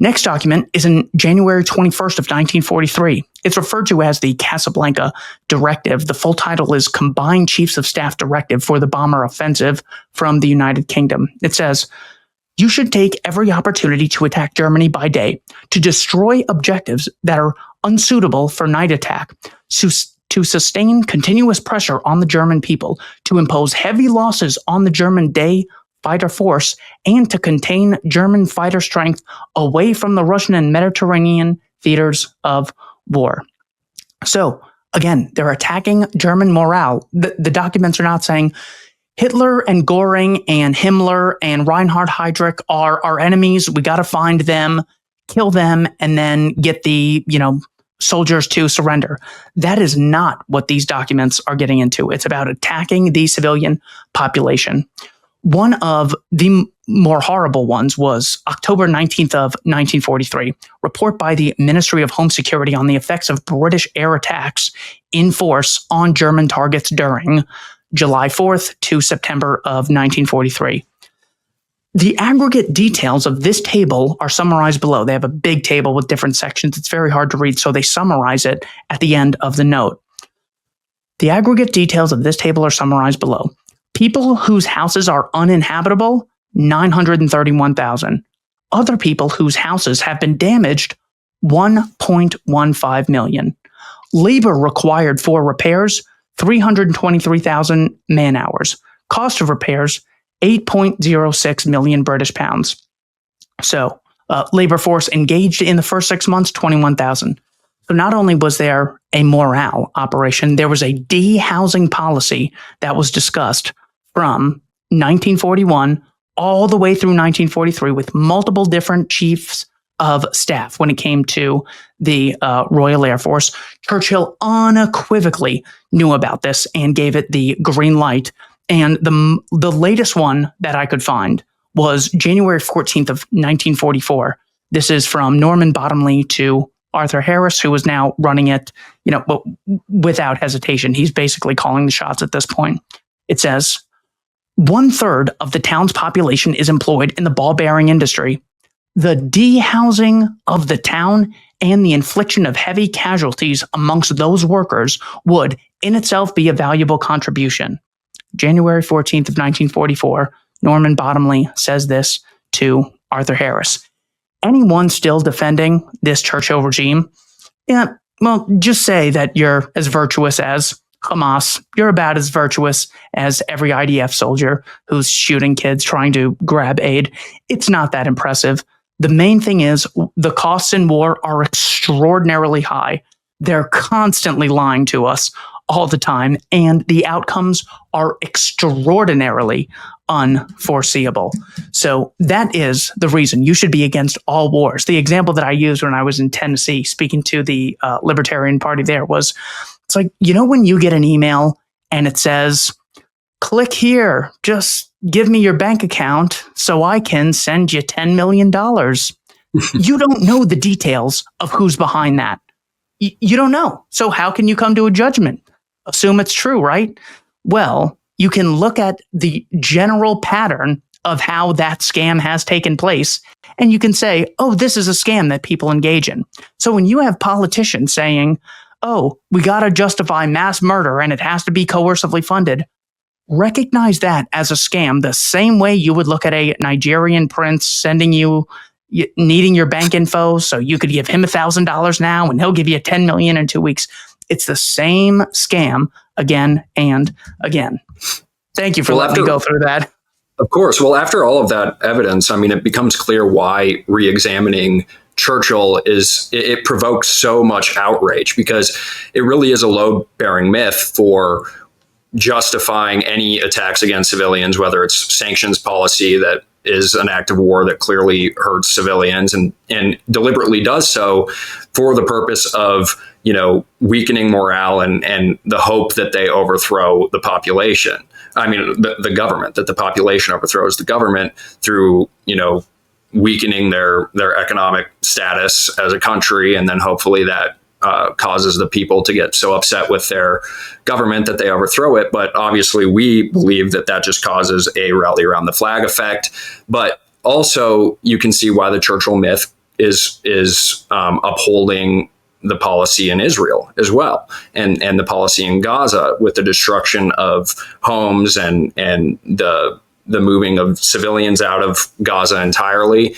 Next document is in January 21st of 1943. It's referred to as the Casablanca Directive. The full title is Combined Chiefs of Staff Directive for the Bomber Offensive from the United Kingdom. It says, "You should take every opportunity to attack Germany by day, to destroy objectives that are unsuitable for night attack, to sustain continuous pressure on the German people, to impose heavy losses on the German day fighter force, and to contain German fighter strength away from the Russian and Mediterranean theaters of war." So, again, they're attacking German morale. The documents are not saying Hitler and Göring and Himmler and Reinhard Heydrich are our enemies. We got to find them, kill them, and then get the, soldiers to surrender. That is not what these documents are getting into. It's about attacking the civilian population. One of the more horrible ones was October 19th of 1943, report by the Ministry of Home Security on the effects of British air attacks in force on German targets during July 4th to September of 1943. The aggregate details of this table are summarized below. They have a big table with different sections. It's very hard to read, so they summarize it at the end of the note. The aggregate details of this table are summarized below. People whose houses are uninhabitable, 931,000. Other people whose houses have been damaged, 1.15 million. Labor required for repairs, 323,000 man hours. Cost of repairs, 8.06 million British pounds. So, labor force engaged in the first 6 months, 21,000. So not only was there a morale operation, there was a de-housing policy that was discussed from 1941 all the way through 1943 with multiple different chiefs of staff when it came to the Royal Air Force. Churchill unequivocally knew about this and gave it the green light. And the latest one that I could find was January 14th of 1944. This is from Norman Bottomley to Arthur Harris, who is now running it, without hesitation. He's basically calling the shots at this point. It says, 1/3 of the town's population is employed in the ball bearing industry. The dehousing of the town and the infliction of heavy casualties amongst those workers would in itself be a valuable contribution. January 14th of 1944, Norman Bottomley says this to Arthur Harris. Anyone still defending this Churchill regime? Yeah, well, just say that you're as virtuous as Hamas. You're about as virtuous as every IDF soldier who's shooting kids trying to grab aid. It's not that impressive. The main thing is the costs in war are extraordinarily high. They're constantly lying to us all the time, and the outcomes are extraordinarily unforeseeable. So that is the reason you should be against all wars. The example that I used when I was in Tennessee speaking to the Libertarian Party there was, it's like, when you get an email and it says, click here, just give me your bank account so I can send you $10 million. You don't know the details of who's behind that. You don't know. So how can you come to a judgment? Assume it's true, right? Well, you can look at the general pattern of how that scam has taken place, and you can say, oh, this is a scam that people engage in. So when you have politicians saying, oh, we got to justify mass murder and it has to be coercively funded, recognize that as a scam the same way you would look at a Nigerian prince sending you, needing your bank info so you could give him $1,000 now and he'll give you $10 million in 2 weeks. It's the same scam again and again. Thank you for letting me go through that. Of course. Well, after all of that evidence, it becomes clear why re-examining Churchill it provokes so much outrage, because it really is a load-bearing myth for justifying any attacks against civilians, whether it's sanctions policy that is an act of war that clearly hurts civilians and deliberately does so for the purpose of, weakening morale and the hope that they overthrow the population. The government, that the population overthrows the government through, weakening their economic status as a country. And then hopefully that causes the people to get so upset with their government that they overthrow it. But obviously we believe that just causes a rally around the flag effect. But also you can see why the Churchill myth is upholding the policy in Israel as well, and the policy in Gaza with the destruction of homes and the moving of civilians out of Gaza entirely.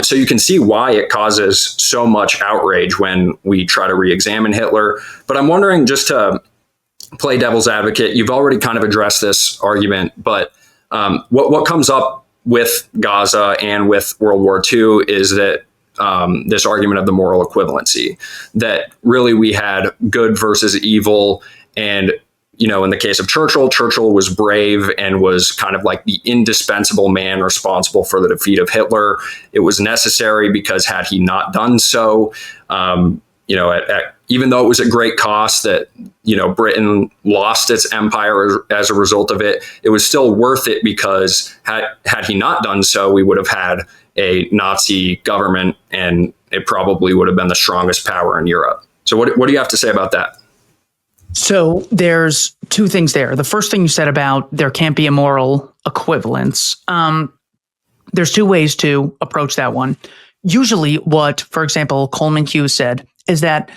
So you can see why it causes so much outrage when we try to re-examine Hitler. But I'm wondering, just to play devil's advocate, you've already kind of addressed this argument, but what comes up with Gaza and with World War II is that this argument of the moral equivalency, that really we had good versus evil. And, in the case of Churchill was brave and was kind of like the indispensable man responsible for the defeat of Hitler. It was necessary because had he not done so, even though it was at great cost that, Britain lost its empire as a result of it, it was still worth it because had he not done so, we would have had a Nazi government and it probably would have been the strongest power in Europe. So what do you have to say about that? So there's two things there. The first thing you said about there can't be a moral equivalence. There's two ways to approach that one. Usually what, for example, Coleman Hughes said is that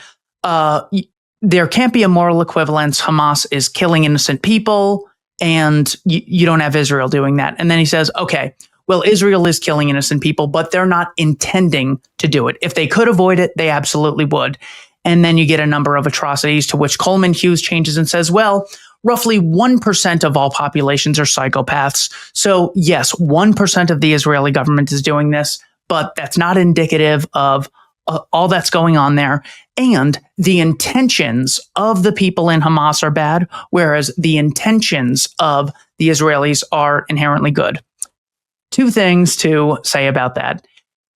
there can't be a moral equivalence. Hamas is killing innocent people and you don't have Israel doing that. And then he says, okay, well, Israel is killing innocent people, but they're not intending to do it. If they could avoid it, they absolutely would. And then you get a number of atrocities, to which Coleman Hughes changes and says, well, roughly 1% of all populations are psychopaths. So yes, 1% of the Israeli government is doing this, but that's not indicative of all that's going on there. And the intentions of the people in Hamas are bad, whereas the intentions of the Israelis are inherently good. Two things to say about that.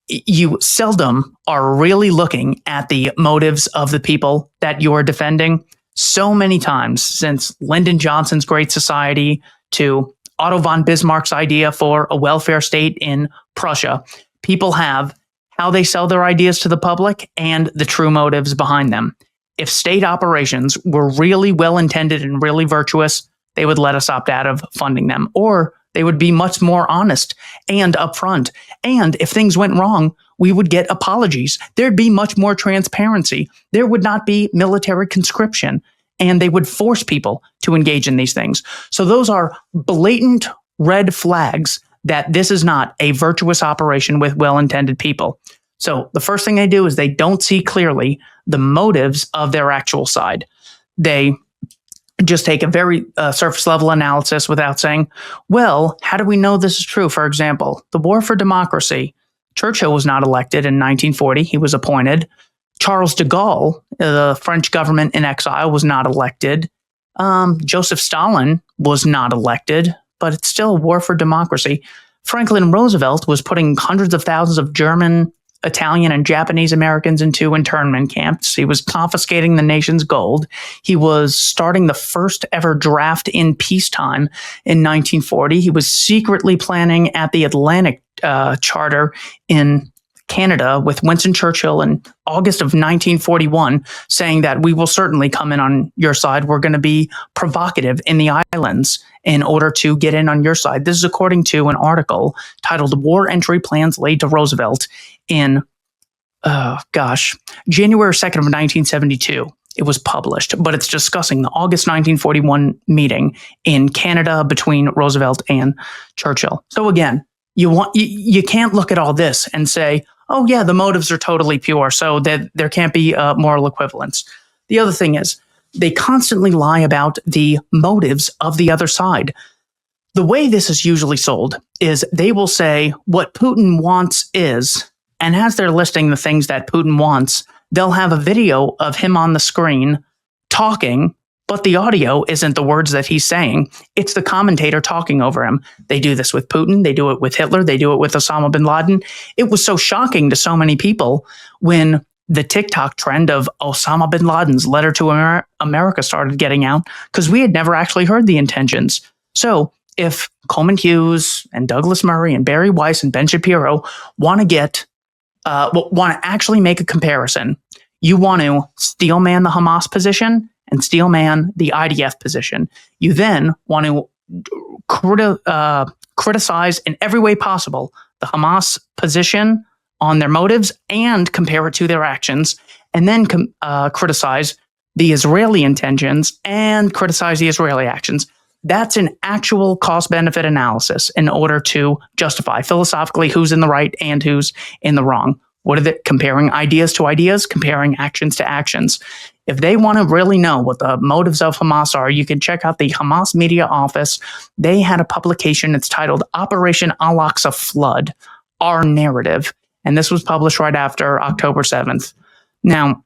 You seldom are really looking at the motives of the people that you're defending. So many times, since Lyndon Johnson's Great Society to Otto von Bismarck's idea for a welfare state in Prussia, people have how they sell their ideas to the public, and the true motives behind them. If state operations were really well-intended and really virtuous, they would let us opt out of funding them, or they would be much more honest and upfront. And if things went wrong, we would get apologies. There'd be much more transparency. There would not be military conscription, and they would force people to engage in these things. So those are blatant red flags that this is not a virtuous operation with well-intended people. So the first thing they do is they don't see clearly the motives of their actual side. They just take a very surface level analysis without saying, well, how do we know this is true? For example, the War for Democracy. Churchill was not elected in 1940. He was appointed. Charles de Gaulle, the French government in exile, was not elected. Joseph Stalin was not elected, but it's still a war for democracy. Franklin Roosevelt was putting hundreds of thousands of German, Italian, and Japanese Americans into internment camps. He was confiscating the nation's gold. He was starting the first ever draft in peacetime in 1940. He was secretly planning at the Atlantic Charter in Canada with Winston Churchill in August of 1941, saying that we will certainly come in on your side. We're going to be provocative in the islands in order to get in on your side. This is according to an article titled War Entry Plans Laid to Roosevelt in, January 2nd of 1972. It was published, but it's discussing the August 1941 meeting in Canada between Roosevelt and Churchill. So again, you can't look at all this and say, oh yeah, the motives are totally pure, so that there can't be moral equivalence. The other thing is, they constantly lie about the motives of the other side. The way this is usually sold is they will say what Putin wants is, and as they're listing the things that Putin wants, they'll have a video of him on the screen talking, but the audio isn't the words that he's saying. It's the commentator talking over him. They do this with Putin. They do it with Hitler. They do it with Osama bin Laden. It was so shocking to so many people when the TikTok trend of Osama bin Laden's letter to America started getting out, because we had never actually heard the intentions. So if Coleman Hughes and Douglas Murray and Barry Weiss and Ben Shapiro want to actually make a comparison, you want to steelman the Hamas position and steelman the IDF position. You then want to criticize in every way possible the Hamas position on their motives and compare it to their actions, and then criticize the Israeli intentions and criticize the Israeli actions. That's an actual cost-benefit analysis in order to justify philosophically who's in the right and who's in the wrong. What are they comparing ideas to ideas, comparing actions to actions? If they want to really know what the motives of Hamas are, you can check out the Hamas Media Office. They had a publication. It's titled Operation Al-Aqsa Flood, Our Narrative. And this was published right after October 7th. Now,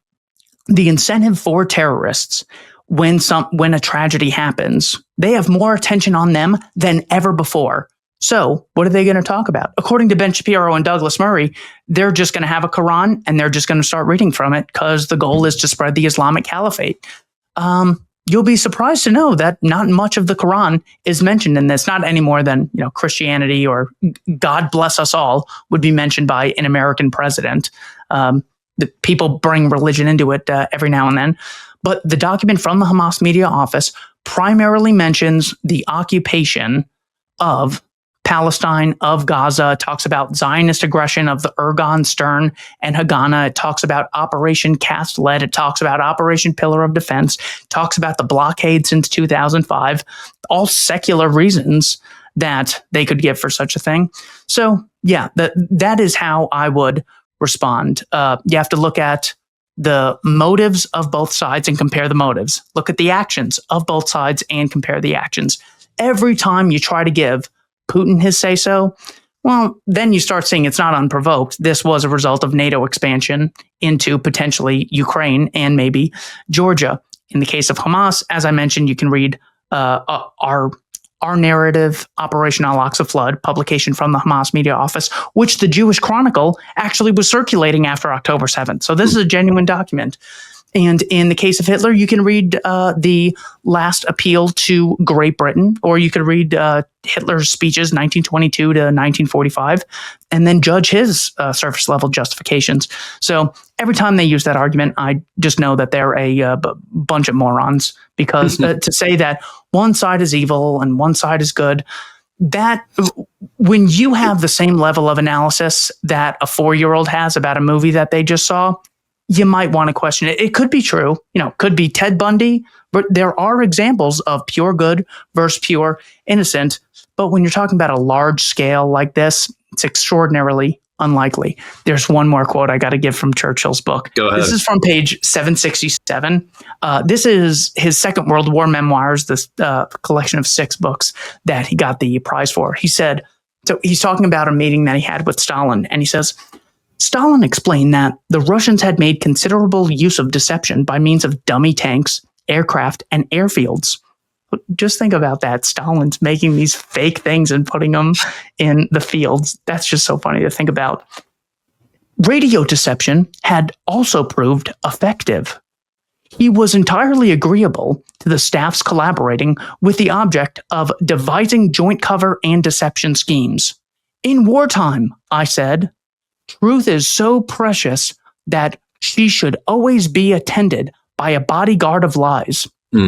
the incentive for terrorists, when a tragedy happens, they have more attention on them than ever before. So what are they going to talk about? According to Ben Shapiro and Douglas Murray, they're just going to have a Quran and they're just going to start reading from it because the goal is to spread the Islamic Caliphate. You'll be surprised to know that not much of the Quran is mentioned in this, not any more than, Christianity or God bless us all would be mentioned by an American president. The people bring religion into it every now and then. But the document from the Hamas Media Office primarily mentions the occupation of Palestine, of Gaza. It talks about Zionist aggression of the Ergon, Stern, and Haganah. It talks about Operation Cast Lead. It talks about Operation Pillar of Defense. It talks about the blockade since 2005. All secular reasons that they could give for such a thing. So, yeah, that is how I would respond. You have to look at the motives of both sides and compare the motives. Look at the actions of both sides and compare the actions. Every time you try to give Putin his say-so, well, then you start seeing it's not unprovoked. This was a result of NATO expansion into potentially Ukraine and maybe Georgia. In the case of Hamas, as I mentioned, you can read our narrative, Operation Al-Aqsa Flood, publication from the Hamas Media Office, which the Jewish Chronicle actually was circulating after October 7th. So this is a genuine document. And in the case of Hitler, you can read the last appeal to Great Britain, or you could read Hitler's speeches, 1922 to 1945, and then judge his surface level justifications. So every time they use that argument, I just know that they're a bunch of morons, because to say that one side is evil and one side is good, that when you have the same level of analysis that a 4-year-old has about a movie that they just saw, you might want to question it. It could be true, could be Ted Bundy, but there are examples of pure good versus pure innocent. But when you're talking about a large scale like this, it's extraordinarily unlikely. There's one more quote I got to give from Churchill's book. Go ahead. This is from page 767. This is his Second World War memoirs, this collection of 6 books that he got the prize for. He said, so he's talking about a meeting that he had with Stalin, and he says, Stalin explained that the Russians had made considerable use of deception by means of dummy tanks, aircraft, and airfields. Just think about that. Stalin's making these fake things and putting them in the fields. That's just so funny to think about. Radio deception had also proved effective. He was entirely agreeable to the staff's collaborating with the object of devising joint cover and deception schemes. In wartime, I said, truth is so precious that she should always be attended by a bodyguard of lies.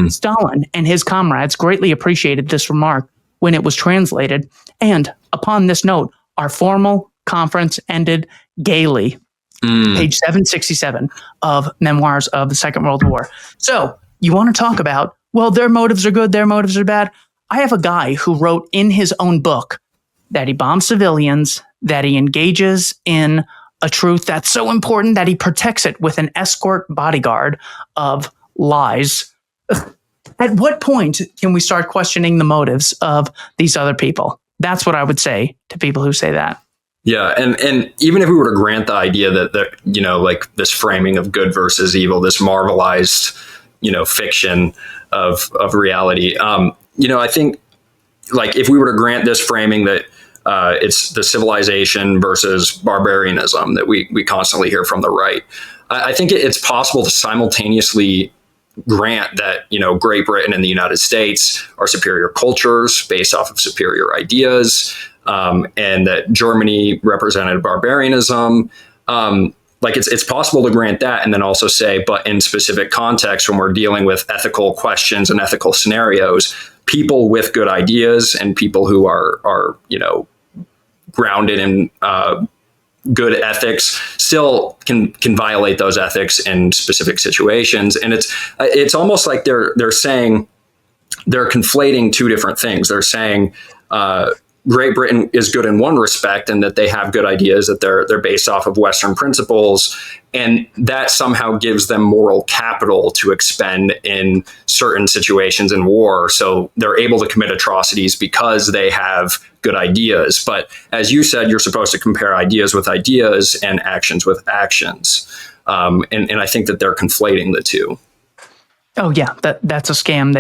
Stalin and his comrades greatly appreciated this remark when it was translated, and upon this note, our formal conference ended gaily. Page 767 of Memoirs of the Second World War. So you want to talk about, well, their motives are good, their motives are bad. I have a guy who wrote in his own book that he bombs civilians, that he engages in a truth that's so important that he protects it with an escort bodyguard of lies. At what point can we start questioning the motives of these other people? That's what I would say to people who say that. Yeah, and even if we were to grant the idea that like this framing of good versus evil, this marvelized, fiction of reality, I think, like, if we were to grant this framing that it's the civilization versus barbarianism that we constantly hear from the right, I think it's possible to simultaneously grant that Great Britain and the United States are superior cultures based off of superior ideas, and that Germany represented barbarianism. Like it's possible to grant that, and then also say, but in specific contexts, when we're dealing with ethical questions and ethical scenarios, people with good ideas and people who are grounded in good ethics still can violate those ethics in specific situations. And it's almost like they're saying, they're conflating two different things. They're saying Great Britain is good in one respect, and that they have good ideas, that they're based off of Western principles, and that somehow gives them moral capital to expend in certain situations in war. So they're able to commit atrocities because they have good ideas. But as you said, you're supposed to compare ideas with ideas and actions with actions. And I think that they're conflating the two. Oh yeah, that's a scam.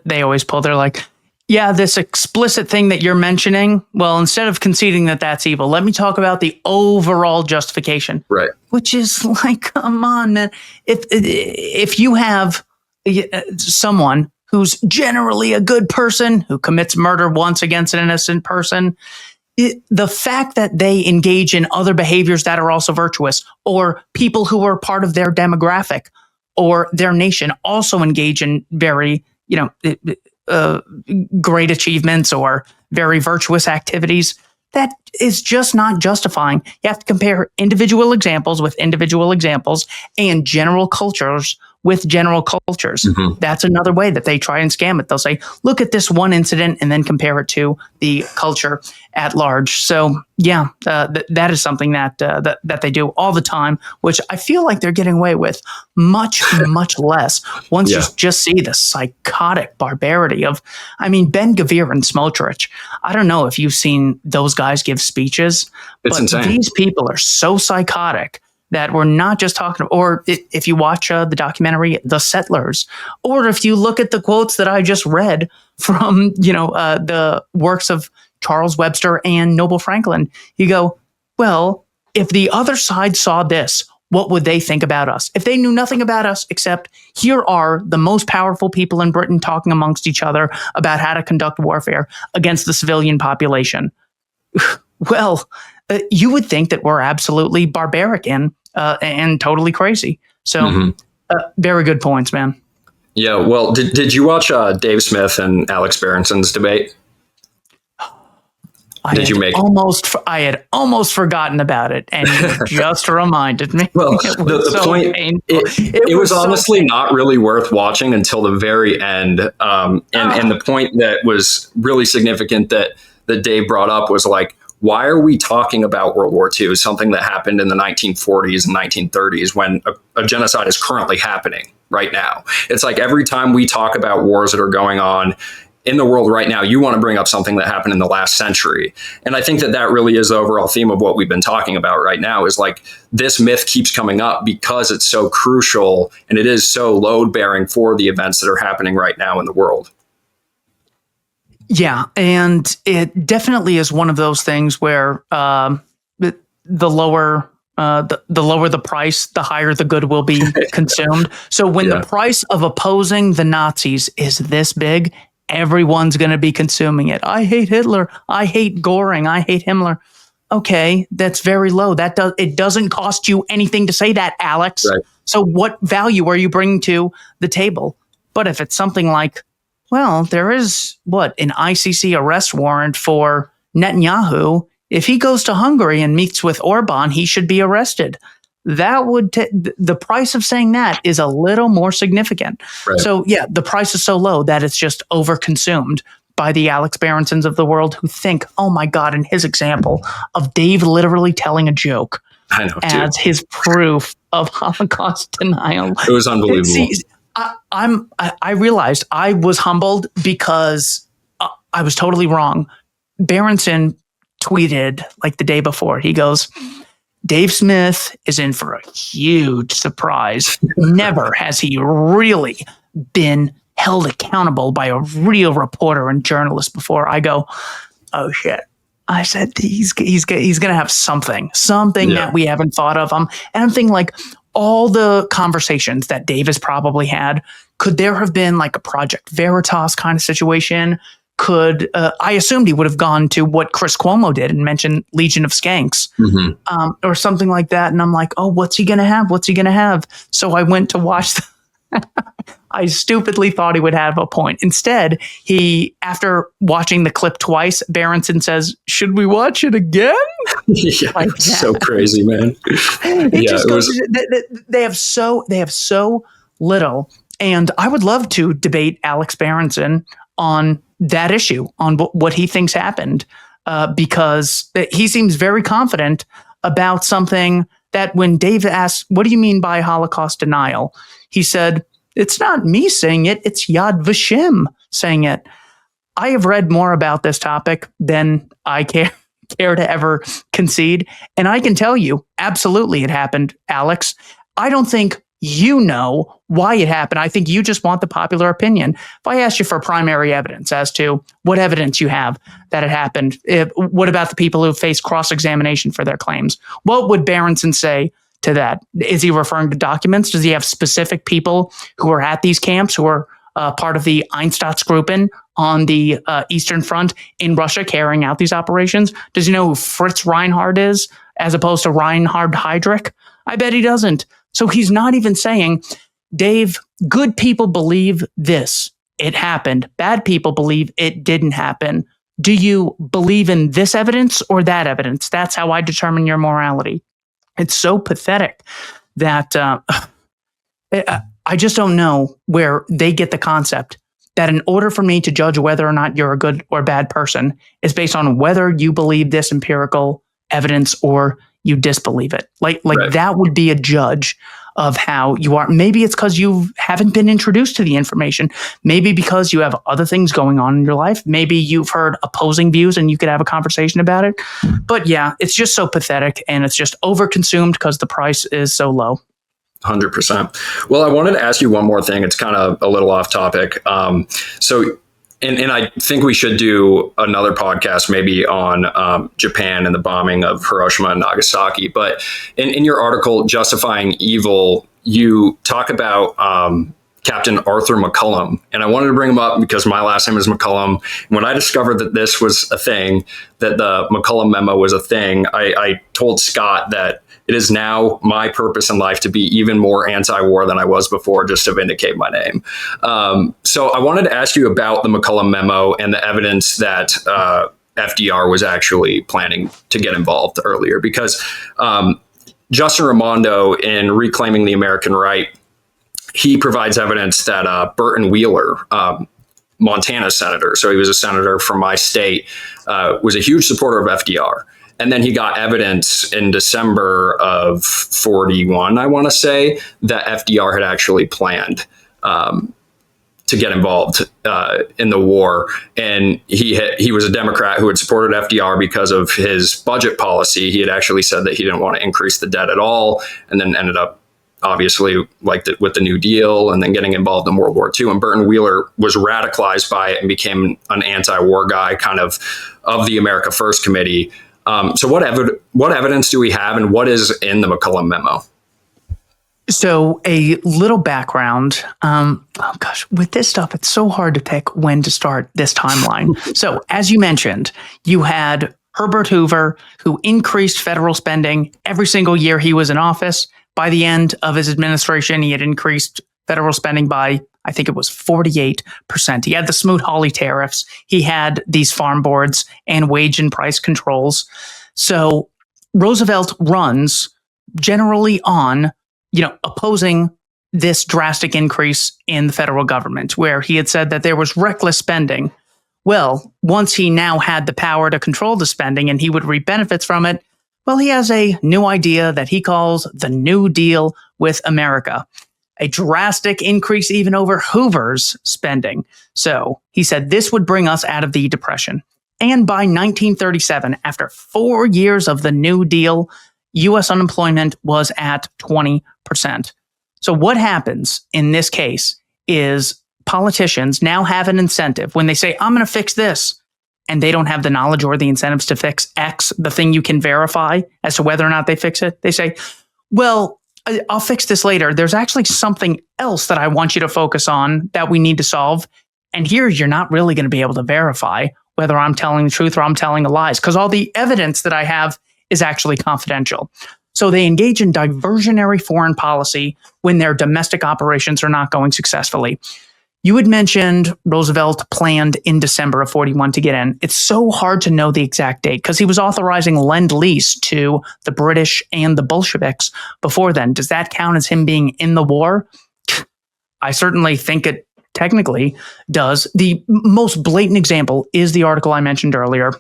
They always pull. They're like, yeah, this explicit thing that you're mentioning, well, instead of conceding that that's evil, let me talk about the overall justification. Right. Which is like, come on, man. If you have someone who's generally a good person who commits murder once against an innocent person, the fact that they engage in other behaviors that are also virtuous, or people who are part of their demographic or their nation also engage in very, great achievements or very virtuous activities, that is just not justifying. You have to compare individual examples with individual examples and general cultures with general cultures. Mm-hmm. That's another way that they try and scam it. They'll say, look at this one incident and then compare it to the culture at large. So yeah, that is something that they do all the time, which I feel like they're getting away with much, much less once you just see the psychotic barbarity of, Ben-Gvir and Smotrich. I don't know if you've seen those guys give speeches, but insane. These people are so psychotic that we're not just talking, or if you watch the documentary, The Settlers, or if you look at the quotes that I just read from, the works of Charles Webster and Noble Franklin, you go, well, if the other side saw this, what would they think about us? If they knew nothing about us except here are the most powerful people in Britain talking amongst each other about how to conduct warfare against the civilian population. Well, you would think that we're absolutely barbaric and totally crazy. So very good points, man. Yeah. Well, did you watch Dave Smith and Alex Berensen's debate? I had almost forgotten about it, and you just reminded me. Well, the point, it was honestly not really worth watching until the very end. And the point that was really significant that Dave brought up was like, why are we talking about World War II, something that happened in the 1940s and 1930s when a genocide is currently happening right now? It's like every time we talk about wars that are going on in the world right now, you want to bring up something that happened in the last century. And I think that really is the overall theme of what we've been talking about right now, is like this myth keeps coming up because it's so crucial and it is so load bearing for the events that are happening right now in the world. Yeah. And it definitely is one of those things where the lower the price, the higher the good will be consumed. So when the price of opposing the Nazis is this big, everyone's going to be consuming it. I hate Hitler. I hate Goring. I hate Himmler. Okay, that's very low. It doesn't cost you anything to say that, Alex. Right. So what value are you bringing to the table? But if it's something like, well, there is an ICC arrest warrant for Netanyahu. If he goes to Hungary and meets with Orban, he should be arrested. That would the price of saying that is a little more significant. Right. So yeah, the price is so low that it's just overconsumed by the Alex Berensens of the world who think, oh my God, in his example of Dave literally telling a joke as his proof of Holocaust denial. It was unbelievable. See, I realized I was humbled because I was totally wrong. Berensen tweeted like the day before. He goes, Dave Smith is in for a huge surprise. Never has he really been held accountable by a real reporter and journalist before. I go, oh shit. I said, he's going to have something that we haven't thought of. And I'm thinking like all the conversations that Dave has probably had, could there have been like a Project Veritas kind of situation? I assumed he would have gone to what Chris Cuomo did and mentioned Legion of Skanks or something like that. And I'm like, oh, what's he going to have? What's he going to have? So I went to watch. I stupidly thought he would have a point. Instead, after watching the clip twice, Berensen says, should we watch it again? Yeah, like so crazy, man. They have so little. And I would love to debate Alex Berensen on that issue, on what he thinks happened, because he seems very confident about something that when Dave asked, what do you mean by Holocaust denial? He said, it's not me saying it, it's Yad Vashem saying it. I have read more about this topic than I care to ever concede. And I can tell you, absolutely it happened, Alex. I don't think you know why it happened. I think you just want the popular opinion. If I asked you for primary evidence as to what evidence you have that it happened, what about the people who faced cross-examination for their claims? What would Berensen say to that? Is he referring to documents? Does he have specific people who are at these camps who are part of the Einsatzgruppen on the Eastern Front in Russia carrying out these operations? Does he know who Fritz Reinhard is as opposed to Reinhard Heydrich? I bet he doesn't. So he's not even saying, Dave, good people believe this. It happened. Bad people believe it didn't happen. Do you believe in this evidence or that evidence? That's how I determine your morality. It's so pathetic that I just don't know where they get the concept that in order for me to judge whether or not you're a good or bad person is based on whether you believe this empirical evidence or you disbelieve it. Like right. That would be a judge of how you are. Maybe it's because you haven't been introduced to the information. Maybe because you have other things going on in your life. Maybe you've heard opposing views and you could have a conversation about it. But yeah, it's just so pathetic and it's just overconsumed because the price is so low. 100%. Well, I wanted to ask you one more thing. It's kind of a little off topic. So And I think we should do another podcast maybe on Japan and the bombing of Hiroshima and Nagasaki. But in your article, Justifying Evil, you talk about Captain Arthur McCollum. And I wanted to bring him up because my last name is McCollum. And when I discovered that this was a thing, that the McCollum memo was a thing, I told Scott that it is now my purpose in life to be even more anti-war than I was before, just to vindicate my name. So I wanted to ask you about the McCollum memo and the evidence that FDR was actually planning to get involved earlier, because Justin Raimondo, in Reclaiming the American Right, he provides evidence that Burton Wheeler, Montana senator, so he was a senator from my state, was a huge supporter of FDR. And then he got evidence in December of 41, I want to say, that FDR had actually planned to get involved in the war. And he was a Democrat who had supported FDR because of his budget policy. He had actually said that he didn't want to increase the debt at all, and then ended up, obviously, with the New Deal, and then getting involved in World War II. And Burton Wheeler was radicalized by it and became an anti-war guy, kind of the America First Committee. So what evidence do we have, and what is in the McCollum memo? So a little background. With this stuff, it's so hard to pick when to start this timeline. So as you mentioned, you had Herbert Hoover, who increased federal spending every single year he was in office. By the end of his administration, he had increased federal spending by, I think it was 48%. He had the Smoot-Hawley tariffs. He had these farm boards and wage and price controls. So Roosevelt runs generally on, opposing this drastic increase in the federal government, where he had said that there was reckless spending. Well, once he now had the power to control the spending and he would reap benefits from it, well, he has a new idea that he calls the New Deal with America. A drastic increase even over Hoover's spending. So he said this would bring us out of the Depression. And by 1937, after 4 years of the New Deal, U.S. unemployment was at 20%. So what happens in this case is politicians now have an incentive when they say, I'm going to fix this, and they don't have the knowledge or the incentives to fix X, the thing you can verify as to whether or not they fix it. They say, well, I'll fix this later. There's actually something else that I want you to focus on that we need to solve. And here you're not really going to be able to verify whether I'm telling the truth or I'm telling the lies, because all the evidence that I have is actually confidential. So they engage in diversionary foreign policy when their domestic operations are not going successfully. You had mentioned Roosevelt planned in December of 41 to get in. It's so hard to know the exact date because he was authorizing Lend-Lease to the British and the Bolsheviks before then. Does that count as him being in the war? I certainly think it technically does. The most blatant example is the article I mentioned earlier.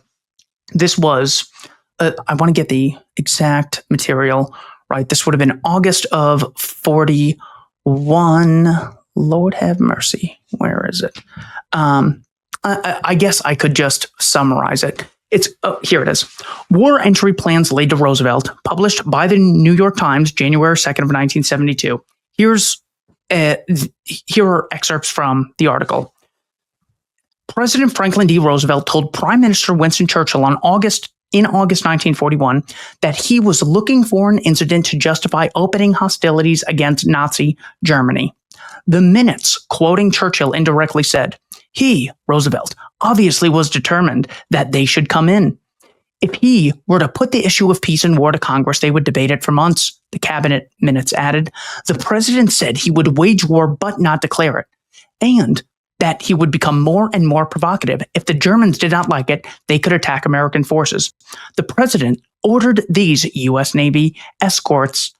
This was, I want to get the exact material right. This would have been August of 41. Lord have mercy. Where is it? I guess I could just summarize it. Here it is. War entry plans laid to Roosevelt, published by the New York Times, January 2nd of 1972. Here are excerpts from the article. President Franklin D. Roosevelt told Prime Minister Winston Churchill in August 1941 that he was looking for an incident to justify opening hostilities against Nazi Germany. The minutes, quoting Churchill, indirectly said, he, Roosevelt, obviously was determined that they should come in. If he were to put the issue of peace and war to Congress, they would debate it for months, the cabinet minutes added. The president said he would wage war but not declare it, and that he would become more and more provocative. If the Germans did not like it, they could attack American forces. The president ordered these U.S. Navy escorts.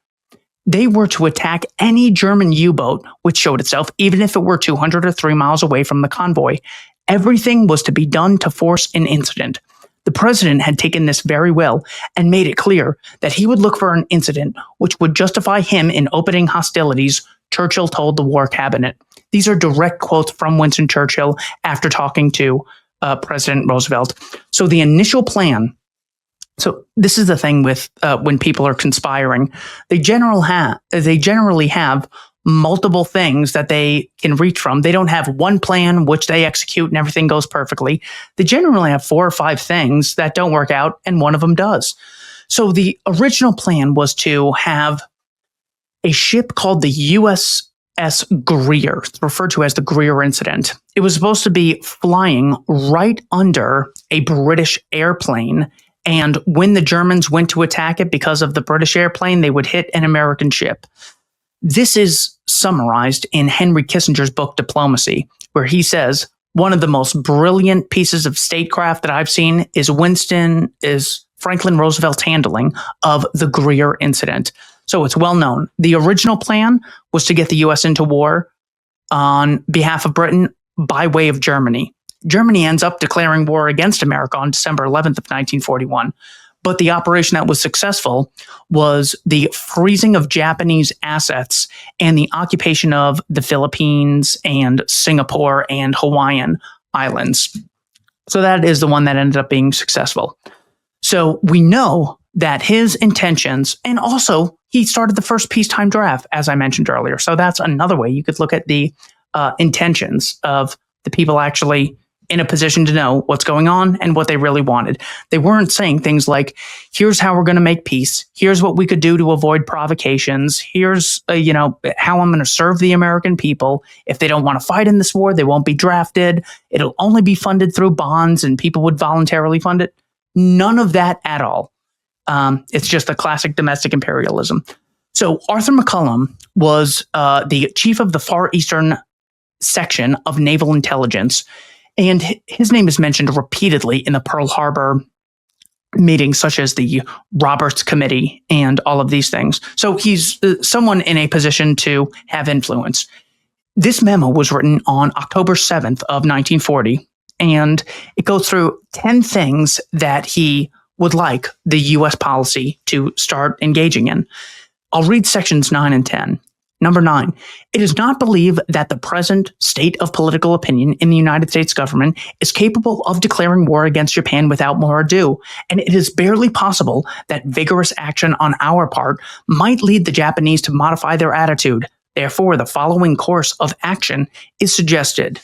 They were to attack any German U-boat which showed itself, even if it were 200 or 3 miles away from the convoy. Everything was to be done to force an incident. The president had taken this very well and made it clear that he would look for an incident which would justify him in opening hostilities, Churchill told the War Cabinet. These are direct quotes from Winston Churchill after talking to President Roosevelt. So the initial plan. So this is the thing with when people are conspiring, they generally have multiple things that they can reach from. They don't have one plan which they execute and everything goes perfectly. They generally have 4 or 5 things that don't work out, and one of them does. So the original plan was to have a ship called the USS Greer, referred to as the Greer Incident. It was supposed to be flying right under a British airplane, and when the Germans went to attack it because of the British airplane, they would hit an American ship. This is summarized in Henry Kissinger's book, Diplomacy, where he says, one of the most brilliant pieces of statecraft that I've seen is Franklin Roosevelt's handling of the Greer Incident. So it's well known. The original plan was to get the U.S. into war on behalf of Britain by way of Germany. Germany ends up declaring war against America on December 11th of 1941. But the operation that was successful was the freezing of Japanese assets and the occupation of the Philippines and Singapore and Hawaiian Islands. So that is the one that ended up being successful. So we know that his intentions, and also he started the first peacetime draft, as I mentioned earlier. So that's another way you could look at the intentions of the people actually in a position to know what's going on and what they really wanted. They weren't saying things like, here's how we're going to make peace. Here's what we could do to avoid provocations. Here's, how I'm going to serve the American people. If they don't want to fight in this war, they won't be drafted. It'll only be funded through bonds and people would voluntarily fund it. None of that at all. It's just the classic domestic imperialism. So Arthur McCollum was the chief of the Far Eastern section of Naval Intelligence. And his name is mentioned repeatedly in the Pearl Harbor meetings, such as the Roberts Committee and all of these things. So he's someone in a position to have influence. This memo was written on October 7th of 1940, and it goes through 10 things that he would like the U.S. policy to start engaging in. I'll read sections 9 and 10. Number 9, it is not believed that the present state of political opinion in the United States government is capable of declaring war against Japan without more ado, and it is barely possible that vigorous action on our part might lead the Japanese to modify their attitude. Therefore, the following course of action is suggested.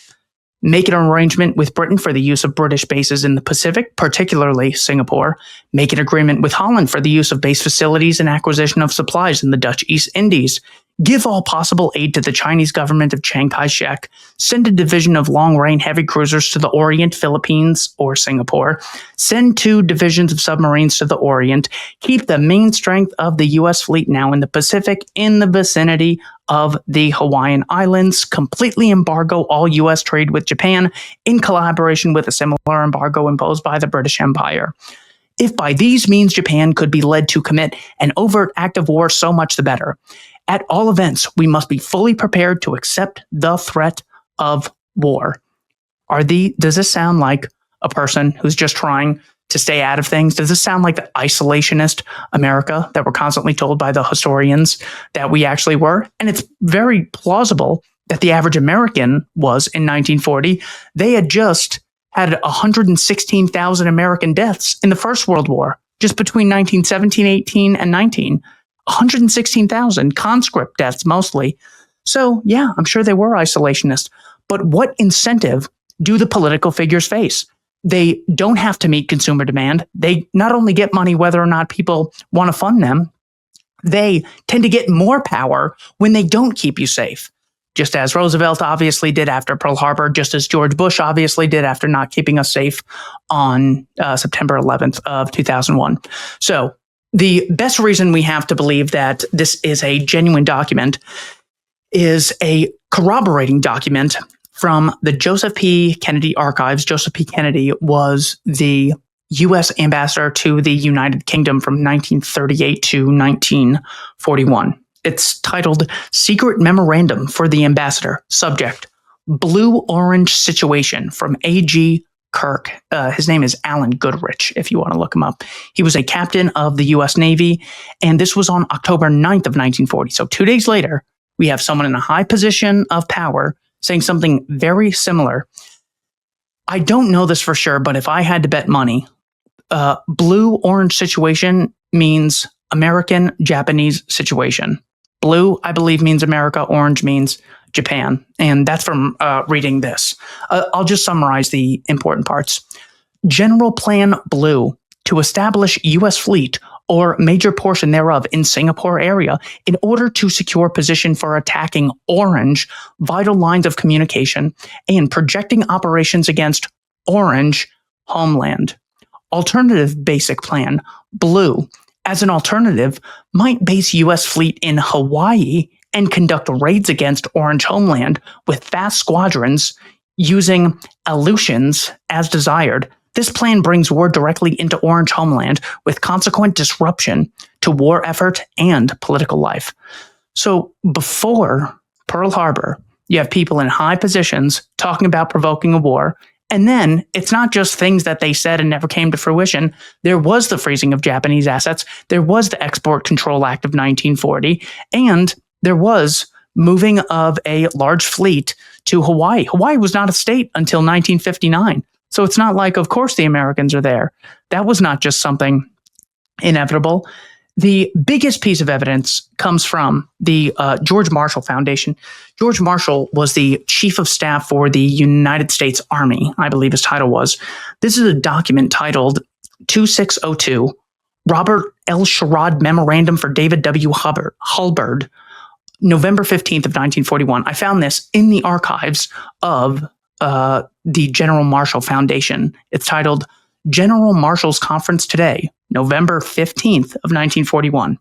Make an arrangement with Britain for the use of British bases in the Pacific, particularly Singapore. Make an agreement with Holland for the use of base facilities and acquisition of supplies in the Dutch East Indies. Give all possible aid to the Chinese government of Chiang Kai-shek. Send a division of long-range heavy cruisers to the Orient, Philippines, or Singapore. Send 2 divisions of submarines to the Orient. Keep the main strength of the U.S. fleet now in the Pacific in the vicinity of the Hawaiian Islands. Completely embargo all U.S. trade with Japan in collaboration with a similar embargo imposed by the British Empire. If by these means Japan could be led to commit an overt act of war, so much the better. At all events, we must be fully prepared to accept the threat of war. Does this sound like a person who's just trying to stay out of things? Does this sound like the isolationist America that we're constantly told by the historians that we actually were? And it's very plausible that the average American was in 1940. They had just had 116,000 American deaths in the First World War, just between 1917, 18, and 19. 116,000 conscript deaths mostly. So yeah, I'm sure they were isolationist. But what incentive do the political figures face? They don't have to meet consumer demand. They not only get money whether or not people want to fund them, they tend to get more power when they don't keep you safe. Just as Roosevelt obviously did after Pearl Harbor, just as George Bush obviously did after not keeping us safe on September 11th of 2001. So the best reason we have to believe that this is a genuine document is a corroborating document from the Joseph P. Kennedy archives. Joseph P. Kennedy was the U.S. ambassador to the United Kingdom from 1938 to 1941. It's titled Secret Memorandum for the Ambassador. Subject, Blue-Orange Situation, from A.G. Kirk. His name is Alan Goodrich, if you want to look him up. He was a captain of the U.S. Navy, and this was on October 9th of 1940. So 2 days later, we have someone in a high position of power saying something very similar. I don't know this for sure, but if I had to bet money, blue-orange situation means American-Japanese situation. Blue, I believe, means America. Orange means Japan. And that's from reading this. I'll just summarize the important parts. General Plan Blue, to establish U.S. fleet or major portion thereof in Singapore area in order to secure position for attacking Orange vital lines of communication and projecting operations against Orange homeland. Alternative Basic Plan Blue, as an alternative, might base U.S. fleet in Hawaii and conduct raids against Orange homeland with fast squadrons using Aleutians as desired. This plan brings war directly into Orange homeland with consequent disruption to war effort and political life. So before Pearl Harbor, you have people in high positions talking about provoking a war. And then it's not just things that they said and never came to fruition. There was the freezing of Japanese assets. There was the Export Control Act of 1940. And there was moving of a large fleet to Hawaii. Hawaii was not a state until 1959. So it's not like, of course, the Americans are there. That was not just something inevitable. The biggest piece of evidence comes from the George Marshall Foundation. George Marshall was the chief of staff for the United States Army, I believe his title was. This is a document titled 2602, Robert L. Sherrod Memorandum for David W. Hulbert, November 15th of 1941. I found this in the archives of the General Marshall Foundation. It's titled General Marshall's Conference Today, November 15th of 1941.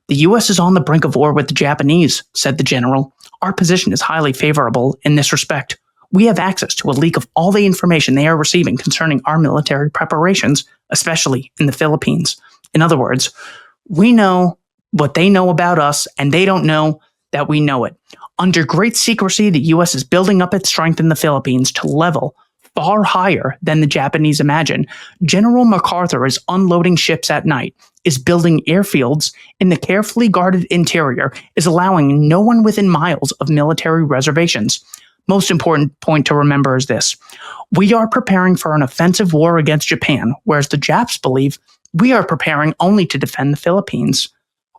The U.S. is on the brink of war with the Japanese, said the general. Our position is highly favorable in this respect. We have access to a leak of all the information they are receiving concerning our military preparations, especially in the Philippines. In other words, we know what they know about us, and they don't know that we know it. Under great secrecy, the U.S. is building up its strength in the Philippines to level far higher than the Japanese imagine. General MacArthur is unloading ships at night, is building airfields in the carefully guarded interior, is allowing no one within miles of military reservations. Most important point to remember is this. We are preparing for an offensive war against Japan, whereas the Japs believe we are preparing only to defend the Philippines.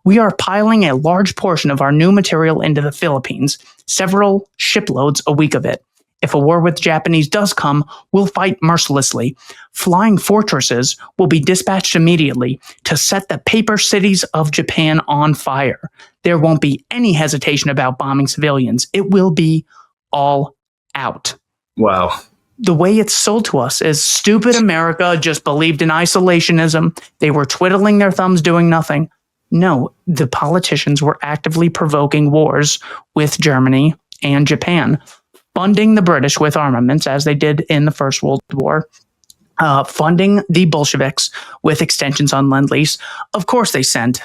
We are piling a large portion of our new material into the Philippines, several shiploads a week of it. If a war with the Japanese does come, we'll fight mercilessly. Flying fortresses will be dispatched immediately to set the paper cities of Japan on fire. There won't be any hesitation about bombing civilians. It will be all out. Wow. The way it's sold to us is stupid America just believed in isolationism. They were twiddling their thumbs doing nothing. No, the politicians were actively provoking wars with Germany and Japan, funding the British with armaments, as they did in the First World War, funding the Bolsheviks with extensions on Lend-Lease. Of course, they sent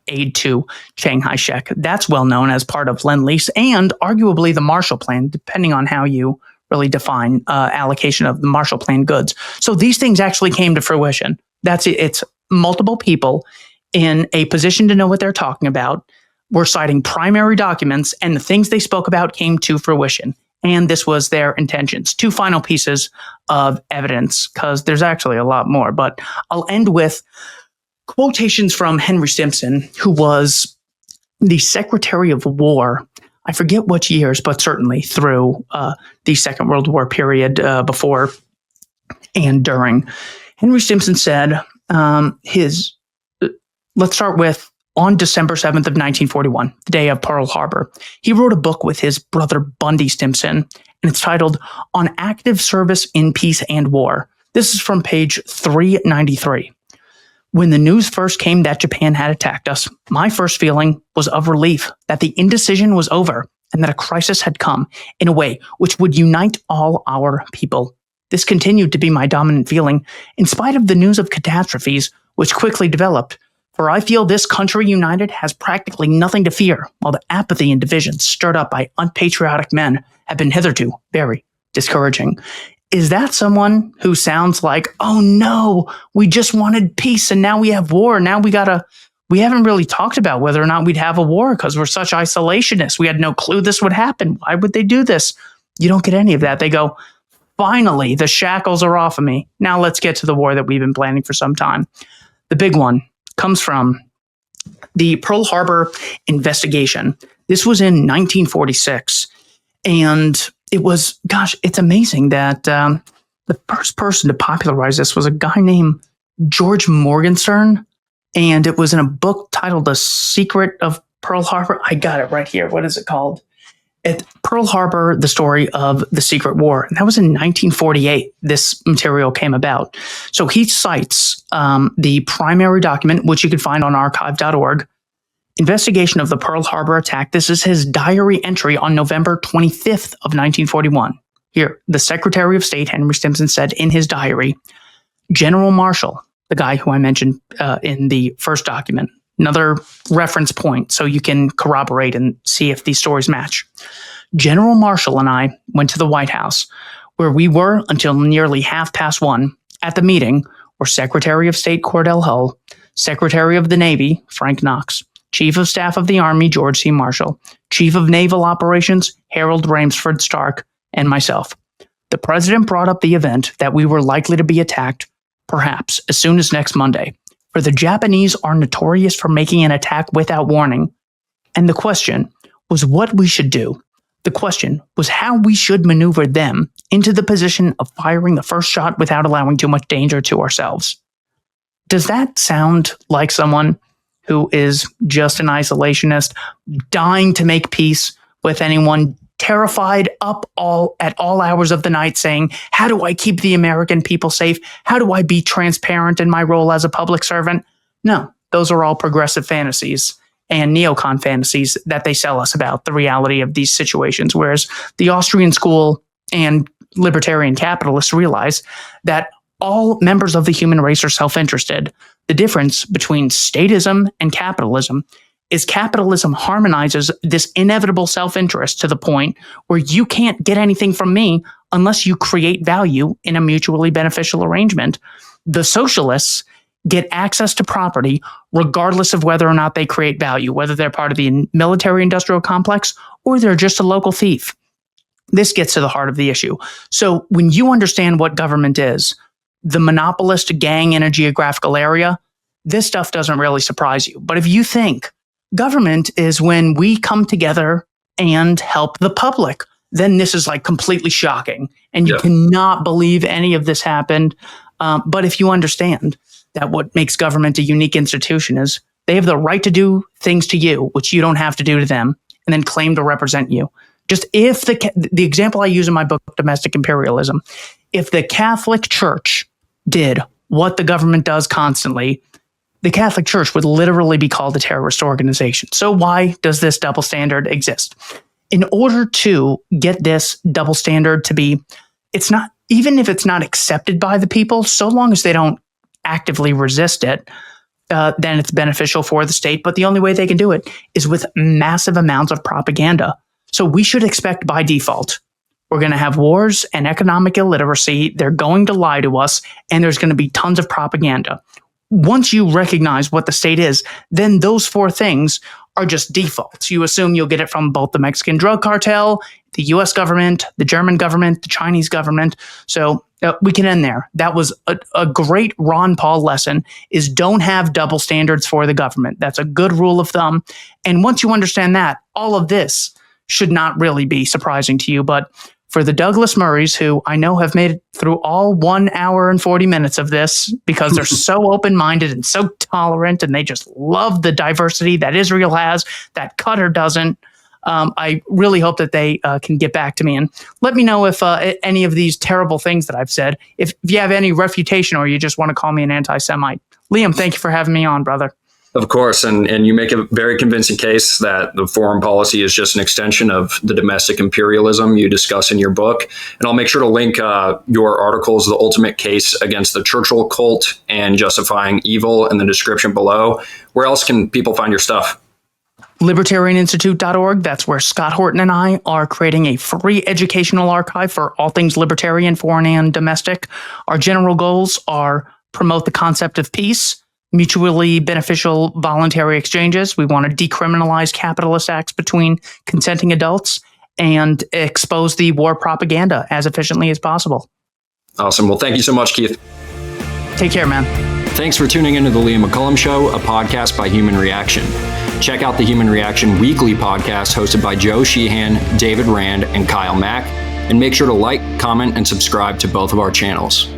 aid to Chiang Kai-shek. That's well known as part of Lend-Lease and arguably the Marshall Plan, depending on how you really define allocation of the Marshall Plan goods. So these things actually came to fruition. That's it. It's multiple people in a position to know what they're talking about. We're citing primary documents, and the things they spoke about came to fruition. And this was their intentions. Two final pieces of evidence, because there's actually a lot more, but I'll end with quotations from Henry Stimson, who was the Secretary of War. I forget which years, but certainly through the Second World War period, before and during. Henry Stimson said let's start with on December 7th of 1941, the day of Pearl Harbor. He wrote a book with his brother Bundy Stimson, and it's titled On Active Service in Peace and War. This is from page 393. When the news first came that Japan had attacked us, my first feeling was of relief that the indecision was over and that a crisis had come in a way which would unite all our people. This continued to be my dominant feeling in spite of the news of catastrophes which quickly developed. For I feel this country united has practically nothing to fear, while the apathy and division stirred up by unpatriotic men have been hitherto very discouraging. Is that someone who sounds like, oh no, we just wanted peace and now we have war. Now we haven't really talked about whether or not we'd have a war because we're such isolationists. We had no clue this would happen. Why would they do this? You don't get any of that. They go, finally, the shackles are off of me. Now let's get to the war that we've been planning for some time. The big one comes from the Pearl Harbor investigation. This was in 1946. And it was, gosh, it's amazing that the first person to popularize this was a guy named George Morgenstern. And it was in a book titled The Secret of Pearl Harbor. I got it right here. What is it called? Pearl Harbor, the story of the Secret War. And that was in 1948. This material came about. So he cites the primary document, which you can find on archive.org, Investigation of the Pearl Harbor Attack. This is his diary entry on November 25th of 1941. Here, the Secretary of State, Henry Stimson, said in his diary, General Marshall, the guy who I mentioned in the first document, another reference point so you can corroborate and see if these stories match. General Marshall and I went to the White House, where we were until nearly 1:30. At the meeting were Secretary of State Cordell Hull, Secretary of the Navy Frank Knox, Chief of Staff of the Army George C. Marshall, Chief of Naval Operations Harold Ramsford Stark, and myself. The President brought up the event that we were likely to be attacked, perhaps as soon as next Monday. For the Japanese are notorious for making an attack without warning. And the question was what we should do. The question was how we should maneuver them into the position of firing the first shot without allowing too much danger to ourselves. Does that sound like someone who is just an isolationist, dying to make peace with anyone, terrified at all hours of the night, saying, how do I keep the American people safe? How do I be transparent in my role as a public servant? No, those are all progressive fantasies and neocon fantasies that they sell us about the reality of these situations. Whereas the Austrian school and libertarian capitalists realize that all members of the human race are self-interested. The difference between statism and capitalism is capitalism harmonizes this inevitable self-interest to the point where you can't get anything from me unless you create value in a mutually beneficial arrangement. The socialists get access to property regardless of whether or not they create value, whether they're part of the military-industrial complex or they're just a local thief. This gets to the heart of the issue. So when you understand what government is, the monopolist gang in a geographical area, this stuff doesn't really surprise you. But if you think government is when we come together and help the public, then this is like completely shocking. And you cannot believe any of this happened. But if you understand that what makes government a unique institution is they have the right to do things to you, which you don't have to do to them, and then claim to represent you. Just if the example I use in my book, Domestic Imperialism, if the Catholic Church did what the government does constantly, the Catholic Church would literally be called a terrorist organization. So why does this double standard exist? In order to get this double standard to be, it's not, even if it's not accepted by the people, so long as they don't actively resist it, then it's beneficial for the state. But the only way they can do it is with massive amounts of propaganda. So we should expect by default, we're going to have wars and economic illiteracy. They're going to lie to us, and there's going to be tons of propaganda. Once you recognize what the state is, then those four things are just defaults. You assume you'll get it from both the Mexican drug cartel, the US government, the German government, the Chinese government. So we can end there. That was a great Ron Paul lesson, is don't have double standards for the government. That's a good rule of thumb. And once you understand that, all of this should not really be surprising to you. But for the Douglas Murrays, who I know have made it through all 1 hour and 40 minutes of this because they're so open-minded and so tolerant, and they just love the diversity that Israel has, that Qatar doesn't, I really hope that they can get back to me and let me know if any of these terrible things that I've said, if you have any refutation or you just want to call me an anti-Semite. Liam, thank you for having me on, brother. Of course, and you make a very convincing case that the foreign policy is just an extension of the domestic imperialism you discuss in your book. And I'll make sure to link your articles, The Ultimate Case Against the Churchill Cult and Justifying Evil, in the description below. Where else can people find your stuff? LibertarianInstitute.org. That's where Scott Horton and I are creating a free educational archive for all things libertarian, foreign and domestic. Our general goals are promote the concept of peace, mutually beneficial voluntary exchanges. We want to decriminalize capitalist acts between consenting adults and expose the war propaganda as efficiently as possible. Awesome. Well, thank you so much, Keith. Take care, man. thanks for tuning into the Liam McCollum Show, a podcast by Human Reaction. Check out the Human Reaction Weekly podcast hosted by Joe Sheehan, David Rand, and Kyle Mack, and make sure to like, comment, and subscribe to both of our channels.